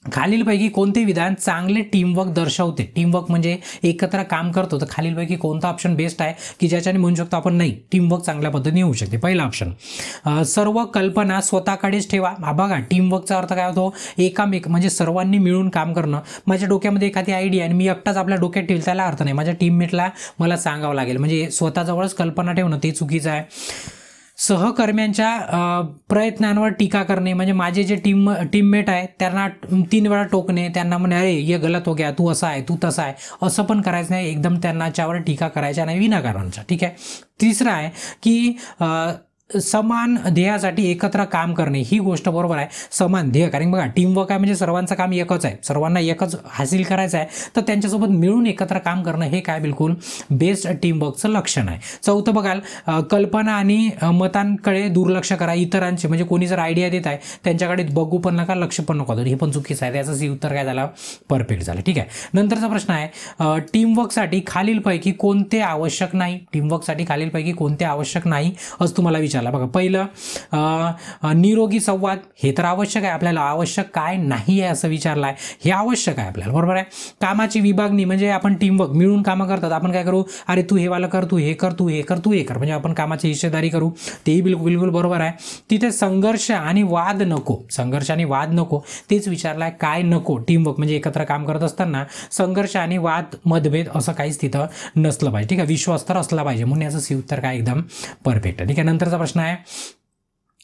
[SPEAKER 1] खालीलपैकी कोणते विधान चांगले टीमवर्क दर्शवते. टीमवर्क म्हणजे एकत्र काम करतो. तर खालीलपैकी कोणता ऑप्शन बेस्ट आहे, की ज्याच्याने म्हणू शकतो आपण नाही टीमवर्क चांगल्या पद्धतीने होऊ शकते. पहिला ऑप्शन, सर्व कल्पना स्वतःकडेच ठेवा. बघा, टीमवर्कचा अर्थ काय होतो, म्हणजे सर्वांनी मिळून काम करणं. माझ्या डोक्यामध्ये एखादी आयडिया आणि मी एकटाच आपल्या डोक्यात ठेवली, त्याला अर्थ नाही. माझ्या टीममेटला मला सांगावं लागेल. म्हणजे स्वतःजवळच कल्पना ठेवणं ते चुकीचं आहे. सहकर्म्यांच्या प्रयत्नांवर टीका करणे, म्हणजे माझे जे टीममेट आहे त्यांना 3 वेळा टोकणे, त्यांना म्हणे अरे ये गलत हो गया, तू असा आहे, तू तसा आहे, असं पण करायचं नाही. एकदम त्यांच्यावर टीका करायच्या नाही विनाकारणच्या. ठीक आहे. तिसरं आहे की समान ध्येयासाठी एकत्र काम करणे. ही गोष्ट बरोबर आहे, समान ध्येय. कारण बघा, टीमवर्क आहे म्हणजे सर्वांचं काम एकच आहे, सर्वांना एकच हासिल करायचं आहे. तर त्यांच्यासोबत मिळून एकत्र काम करणं हे काय बिलकुल बेस्ट टीमवर्कचं लक्षण आहे. चौथं बघाल, कल्पना आणि मतांकडे दुर्लक्ष करा. इतरांचे म्हणजे कोणी जर आयडिया देत आहे त्यांच्याकडे बघू पण नका, लक्ष पण नको. हे पण चुकीचं आहे. त्याचं सी उत्तर काय झालं, परफेक्ट झालं. ठीक आहे. नंतरचा प्रश्न आहे, टीमवर्कसाठी खालीलपैकी कोणते आवश्यक नाही. टीमवर्कसाठी खालीलपैकी कोणते आवश्यक नाही असं तुम्हाला विचारलं. बघा, पहिलं निरोगी संवाद, हे तर आवश्यक आहे. आपल्याला आवश्यक काय नाही आहे असं विचारलं आहे, हे आवश्यक आहे आपल्याला, बरोबर आहे. कामाची विभागणी, म्हणजे आपण टीमवर्क मिळून कामं करतात, आपण काय करू, अरे तू हे वाला कर, तू हे कर, तू हे कर, तू हे कर, म्हणजे आपण कामाची हिस्सेदारी करू, तेही बिलकुल बरोबर आहे. तिथे संघर्ष आणि वाद नको, तेच विचारलं आहे, काय नको. टीमवर्क म्हणजे एकत्र काम करत असताना संघर्ष आणि वाद, मतभेद असं काहीच तिथं नसलं पाहिजे. ठीक आहे. विश्वास तर असला पाहिजे, म्हणून याचं सी उत्तर काय एकदम परफेक्ट आहे. ठीक आहे. नंतरचा प्रश्न आहे,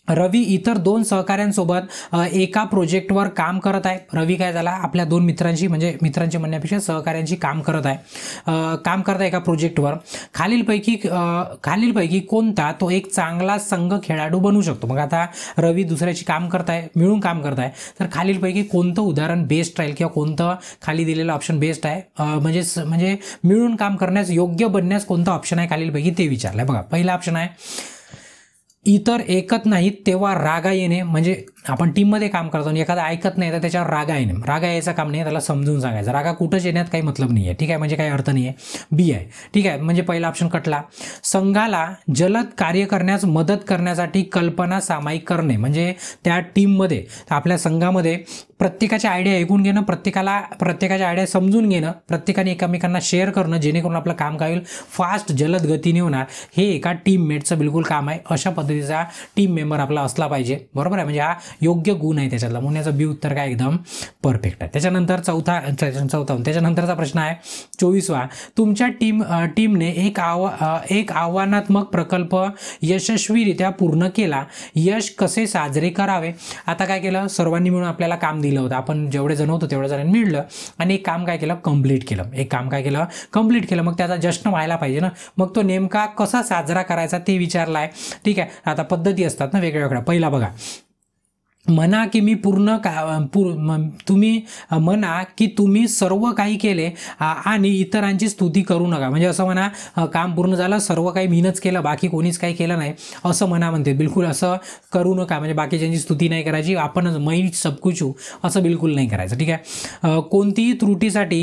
[SPEAKER 1] रवी इतर 2 सहकाऱ्यांसोबत एका प्रोजेक्टवर काम करत आहे. रवी काय झाला, आपल्या 2 मित्रांची म्हणण्यापेक्षा सहकाऱ्यांची काम करत आहे एका प्रोजेक्टवर. खालीलपैकी कोणता तो एक चांगला संघ खेळाडू बनू शकतो. मग आता रवी दुसऱ्याची काम करत आहे, मिळून काम करत आहे, तर खालीलपैकी कोणतं उदाहरण बेस्ट राहील किंवा कोणतं खाली दिलेलं ऑप्शन बेस्ट आहे, म्हणजे मिळून काम करण्यास योग्य बनण्यास कोणता ऑप्शन आहे खालीलपैकी ते विचारलंय. बघा, पहिला ऑप्शन आहे, इतर ऐकत नाहीत तेव्हा रागा येणे. म्हणजे आपण टीममध्ये काम करतो आणि एखादा ऐकत नाही तर त्याच्यावर रागा येणे. रागा यायचं काम नाही, त्याला समजून सांगायचं. रागा कुठंच येण्यात काही मतलब नाही आहे. ठीक आहे, म्हणजे काही अर्थ नाही आहे. बी आहे. ठीक आहे, म्हणजे पहिला ऑप्शन कटला. संघाला जलद कार्य करण्यास मदत करण्यासाठी कल्पना सामायिक करणे, म्हणजे त्या टीममध्ये, आपल्या संघामध्ये प्रत्येकाच्या आयडिया ऐकून घेणं, प्रत्येकाच्या आयडिया समजून घेणं, प्रत्येकाने एकमेकांना शेअर करणं, जेणेकरून आपलं काम काय होईल, फास्ट जलद गतीने होणार. हे एका टीममेटचं बिलकुल काम आहे. अशा पद्धतीचा टीम मेंबर आपला असला पाहिजे. बरोबर आहे, म्हणजे हा योग्य गुण आहे त्याच्यातला. म्हणून याचं बी उत्तर काय एकदम परफेक्ट आहे. त्याच्यानंतर त्याच्यानंतरचा प्रश्न आहे 24वा. तुमच्या टीमने एक आव्हानात्मक प्रकल्प यशस्वीरित्या पूर्ण केला. यश कसे साजरे करावे? आता काय केलं, सर्वांनी मिळून आपल्याला काम दिलं होतं. आपण जेवढे जण होतो तेवढ्या जणांनी मिळलं आणि एक काम काय केलं, कंप्लीट केलं. मग त्याचा जश्न व्हायला पाहिजे ना. मग तो नेमका कसा साजरा करायचा ते विचारलाय. ठीक आहे, आता पद्धती असतात ना वेगवेगळ्या. पहिला बघा, म्हणा की मी तुम्ही म्हणा की तुम्ही सर्व काही केले आणि इतरांची स्तुती करू नका. म्हणजे असं म्हणा, काम पूर्ण झालं, सर्व काही मीनच केलं, बाकी कोणीच काही केलं नाही, असं म्हणते. बिलकुल असं करू नका. म्हणजे बाकीच्यांची स्तुती नाही करायची, आपणच मै सब कुछ हूं असं बिलकुल नाही करायचं. ठीक आहे, कोणतीही त्रुटीसाठी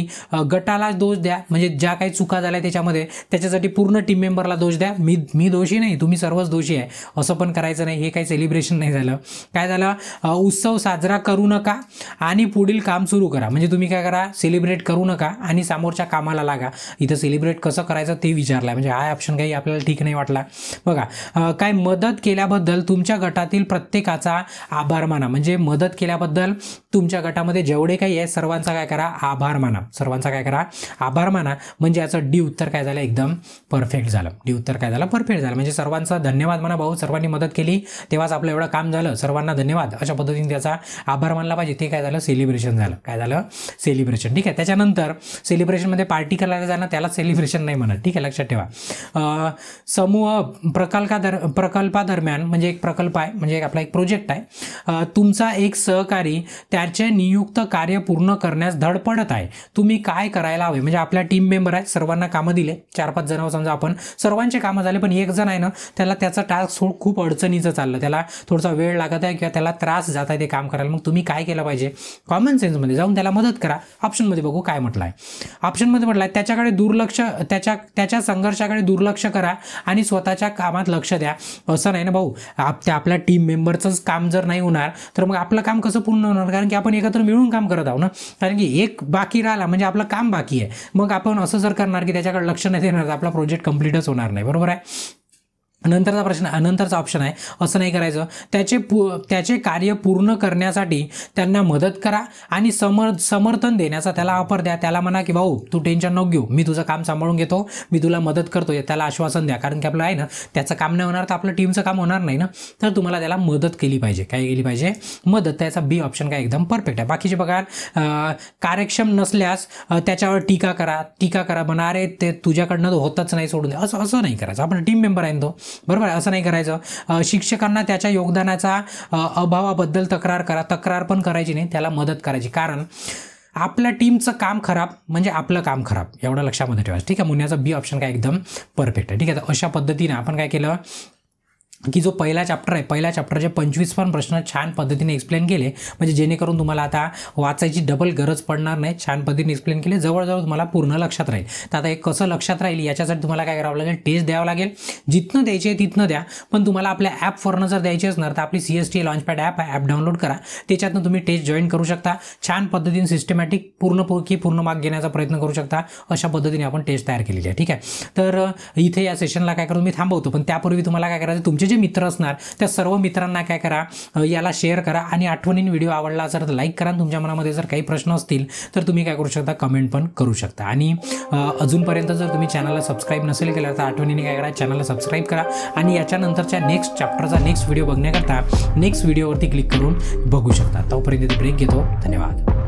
[SPEAKER 1] गटाला दोष द्या. म्हणजे ज्या काही चुका झाल्या त्याच्यासाठी पूर्ण टीम मेंबरला दोष द्या. मी दोषी नाही, तुम्ही सर्वच दोषी आहे असं पण करायचं नाही. हे काही सेलिब्रेशन नाही झालं. काय झालं, उत्सव साजरा करू नका आणि पुढील काम सुरू करा. म्हणजे तुम्ही काय करा, सेलिब्रेट करू नका आणि समोरच्या कामाला लागा. इथं सेलिब्रेट कसं करायचं ते विचारलंय. म्हणजे हा ऑप्शन काही आपल्याला ठीक नाही वाटला. बघा, काय मदत केल्याबद्दल तुमच्या गटातील प्रत्येकाचा आभार माना. म्हणजे मदत केल्याबद्दल तुमच्या गटामध्ये जेवढे काही आहे सर्वांचा काय करा, आभार माना. म्हणजे याचं डी उत्तर काय झालं, एकदम परफेक्ट झालं. म्हणजे सर्वांचा धन्यवाद म्हणा भाऊ, सर्वांनी मदत केली तेव्हाच आपलं एवढं काम झालं, सर्वांना धन्यवाद. अशा पद्धतीने त्याचा आभार मानला पाहिजे. ते काय झालं, सेलिब्रेशन झालं. ठीक आहे. त्याच्यानंतर सेलिब्रेशनमध्ये पार्टी करायला जाणं त्याला सेलिब्रेशन नाही म्हणत. ठीक आहे, लक्षात ठेवा. समूह प्रकल्पादरम्यान, म्हणजे एक प्रकल्प आहे, म्हणजे आपला एक प्रोजेक्ट आहे, तुमचा एक सहकारी त्याचे नियुक्त कार्य पूर्ण करण्यास धडपडत आहे. तुम्ही काय करायला हवे? म्हणजे आपल्या टीम मेंबर आहे, सर्वांना कामं दिले, 4-5 जण समजा, आपण सर्वांचे कामं झाले, पण एक जण आहे ना, त्याला त्याचा टास्क खूप अडचणीचं चाललं, त्याला थोडासा वेळ लागत आहे किंवा त्याला त्रास जात आहे ते काम करायला. मग तुम्ही काय केलं पाहिजे, कॉमन सेन्समध्ये जाऊन त्याला मदत करा. ऑप्शनमध्ये बघू काय म्हटलं आहे. ऑप्शनमध्ये म्हटलं आहे त्याच्या संघर्षाकडे दुर्लक्ष करा आणि स्वतःच्या कामात लक्ष द्या. असं नाही ना भाऊ, आपल्या टीम मेंबरचंच काम जर नाही होणार तर मग आपलं काम कसं पूर्ण होणार? कारण की आपण एकत्र मिळून काम करत आहोत ना. कारण की एक बाकी राहिला म्हणजे आपलं काम बाकी आहे. मग आपण असं जर करणार की त्याच्याकडे लक्ष नाही देणार तर आपला प्रोजेक्ट कंप्लीटच होणार नाही. बरोबर आहे. नंतरचा ऑप्शन आहे, असं नाही करायचं. त्याचे कार्य पूर्ण करण्यासाठी त्यांना मदत करा आणि समर्थन देण्याचा त्याला ऑफर द्या. त्याला म्हणा की भाऊ तू टेन्शन नको घेऊ, मी तुझं काम सांभाळून घेतो, मी तुला मदत करतोय, त्याला आश्वासन द्या. कारण की आपलं आहे ना, त्याचं काम नाही होणार तर आपलं टीमचं काम होणार नाही ना. तर तुम्हाला त्याला मदत केली पाहिजे. काय केली पाहिजे? मदत. त्याचा बी ऑप्शन काय एकदम परफेक्ट आहे. बाकीचे बघा, कार्यक्षम नसल्यास त्याच्यावर टीका करा म्हणा, अरे ते तुझ्याकडनं होतच नाही, सोडून द्या. असं नाही करायचं. आपण टीम मेंबर आहे तो, बरोबर आहे, असं नाही करायचं. शिक्षकांना त्याच्या योगदानाचा अभावाबद्दल तक्रार पण करायची नाही, त्याला मदत करायची. कारण आपल्या टीमचं काम खराब म्हणजे आपलं काम खराब, एवढं लक्षामध्ये ठेवायचं. ठीक आहे, मुन्याचा बी ऑप्शन काय एकदम परफेक्ट आहे. ठीक आहे, तर अशा पद्धतीने आपण काय केलं की जो पहिला चॅप्टर आहे, पहिल्या चॅप्टरचे 25 पण प्रश्न छान पद्धतीने एक्सप्लेन केले. म्हणजे जेणेकरून तुम्हाला आता वाचायची डबल गरज पडणार नाही. छान पद्धतीने एक्सप्लेन केले, जवळजवळ तुम्हाला पूर्ण लक्षात राहील. तर आता हे कसं लक्षात राहील याच्यासाठी तुम्हाला काय करावं लागेल, टेस्ट द्यावं लागेल. जिथनं द्यायची आहे तिथनं द्या, पण तुम्हाला आपल्या ॲपवरनं जर द्यायची असणार तर आपली CST लॉन्चपॅड ॲप आहे, ॲप डाउनलोड करा. त्याच्यातनं तुम्ही टेस्ट जॉईन करू शकता. छान पद्धतीने सिस्टमॅटिक पूर्ण मार्क घेण्याचा प्रयत्न करू शकता. अशा पद्धतीने आपण टेस्ट तयार केलेली आहे. ठीक आहे, तर इथे या सेशनला काय करू मी थांबवतो, पण त्यापूर्वी तुम्हाला काय करायचं, तुमचे जे मित्र असणार त्या सर्व मित्रांना काय करा, याला शेअर करा आणि आठवणीने व्हिडिओ आवडला असेल तर लाईक करा. तुमच्या मनामध्ये जर काही प्रश्न असतील तर तुम्ही काय करू शकता, कमेंट पण करू शकता. आणि अजूनपर्यंत जर तुम्ही चॅनलला सबस्क्राईब नसेल केलं तर आठवणीने काय करा, चॅनलला सबस्क्राईब करा आणि याच्यानंतरच्या नेक्स्ट चॅप्टरचा नेक्स्ट व्हिडिओ बघण्याकरता नेक्स्ट व्हिडिओवरती क्लिक करून बघू शकता. तोपर्यंत ब्रेक घेतो. धन्यवाद.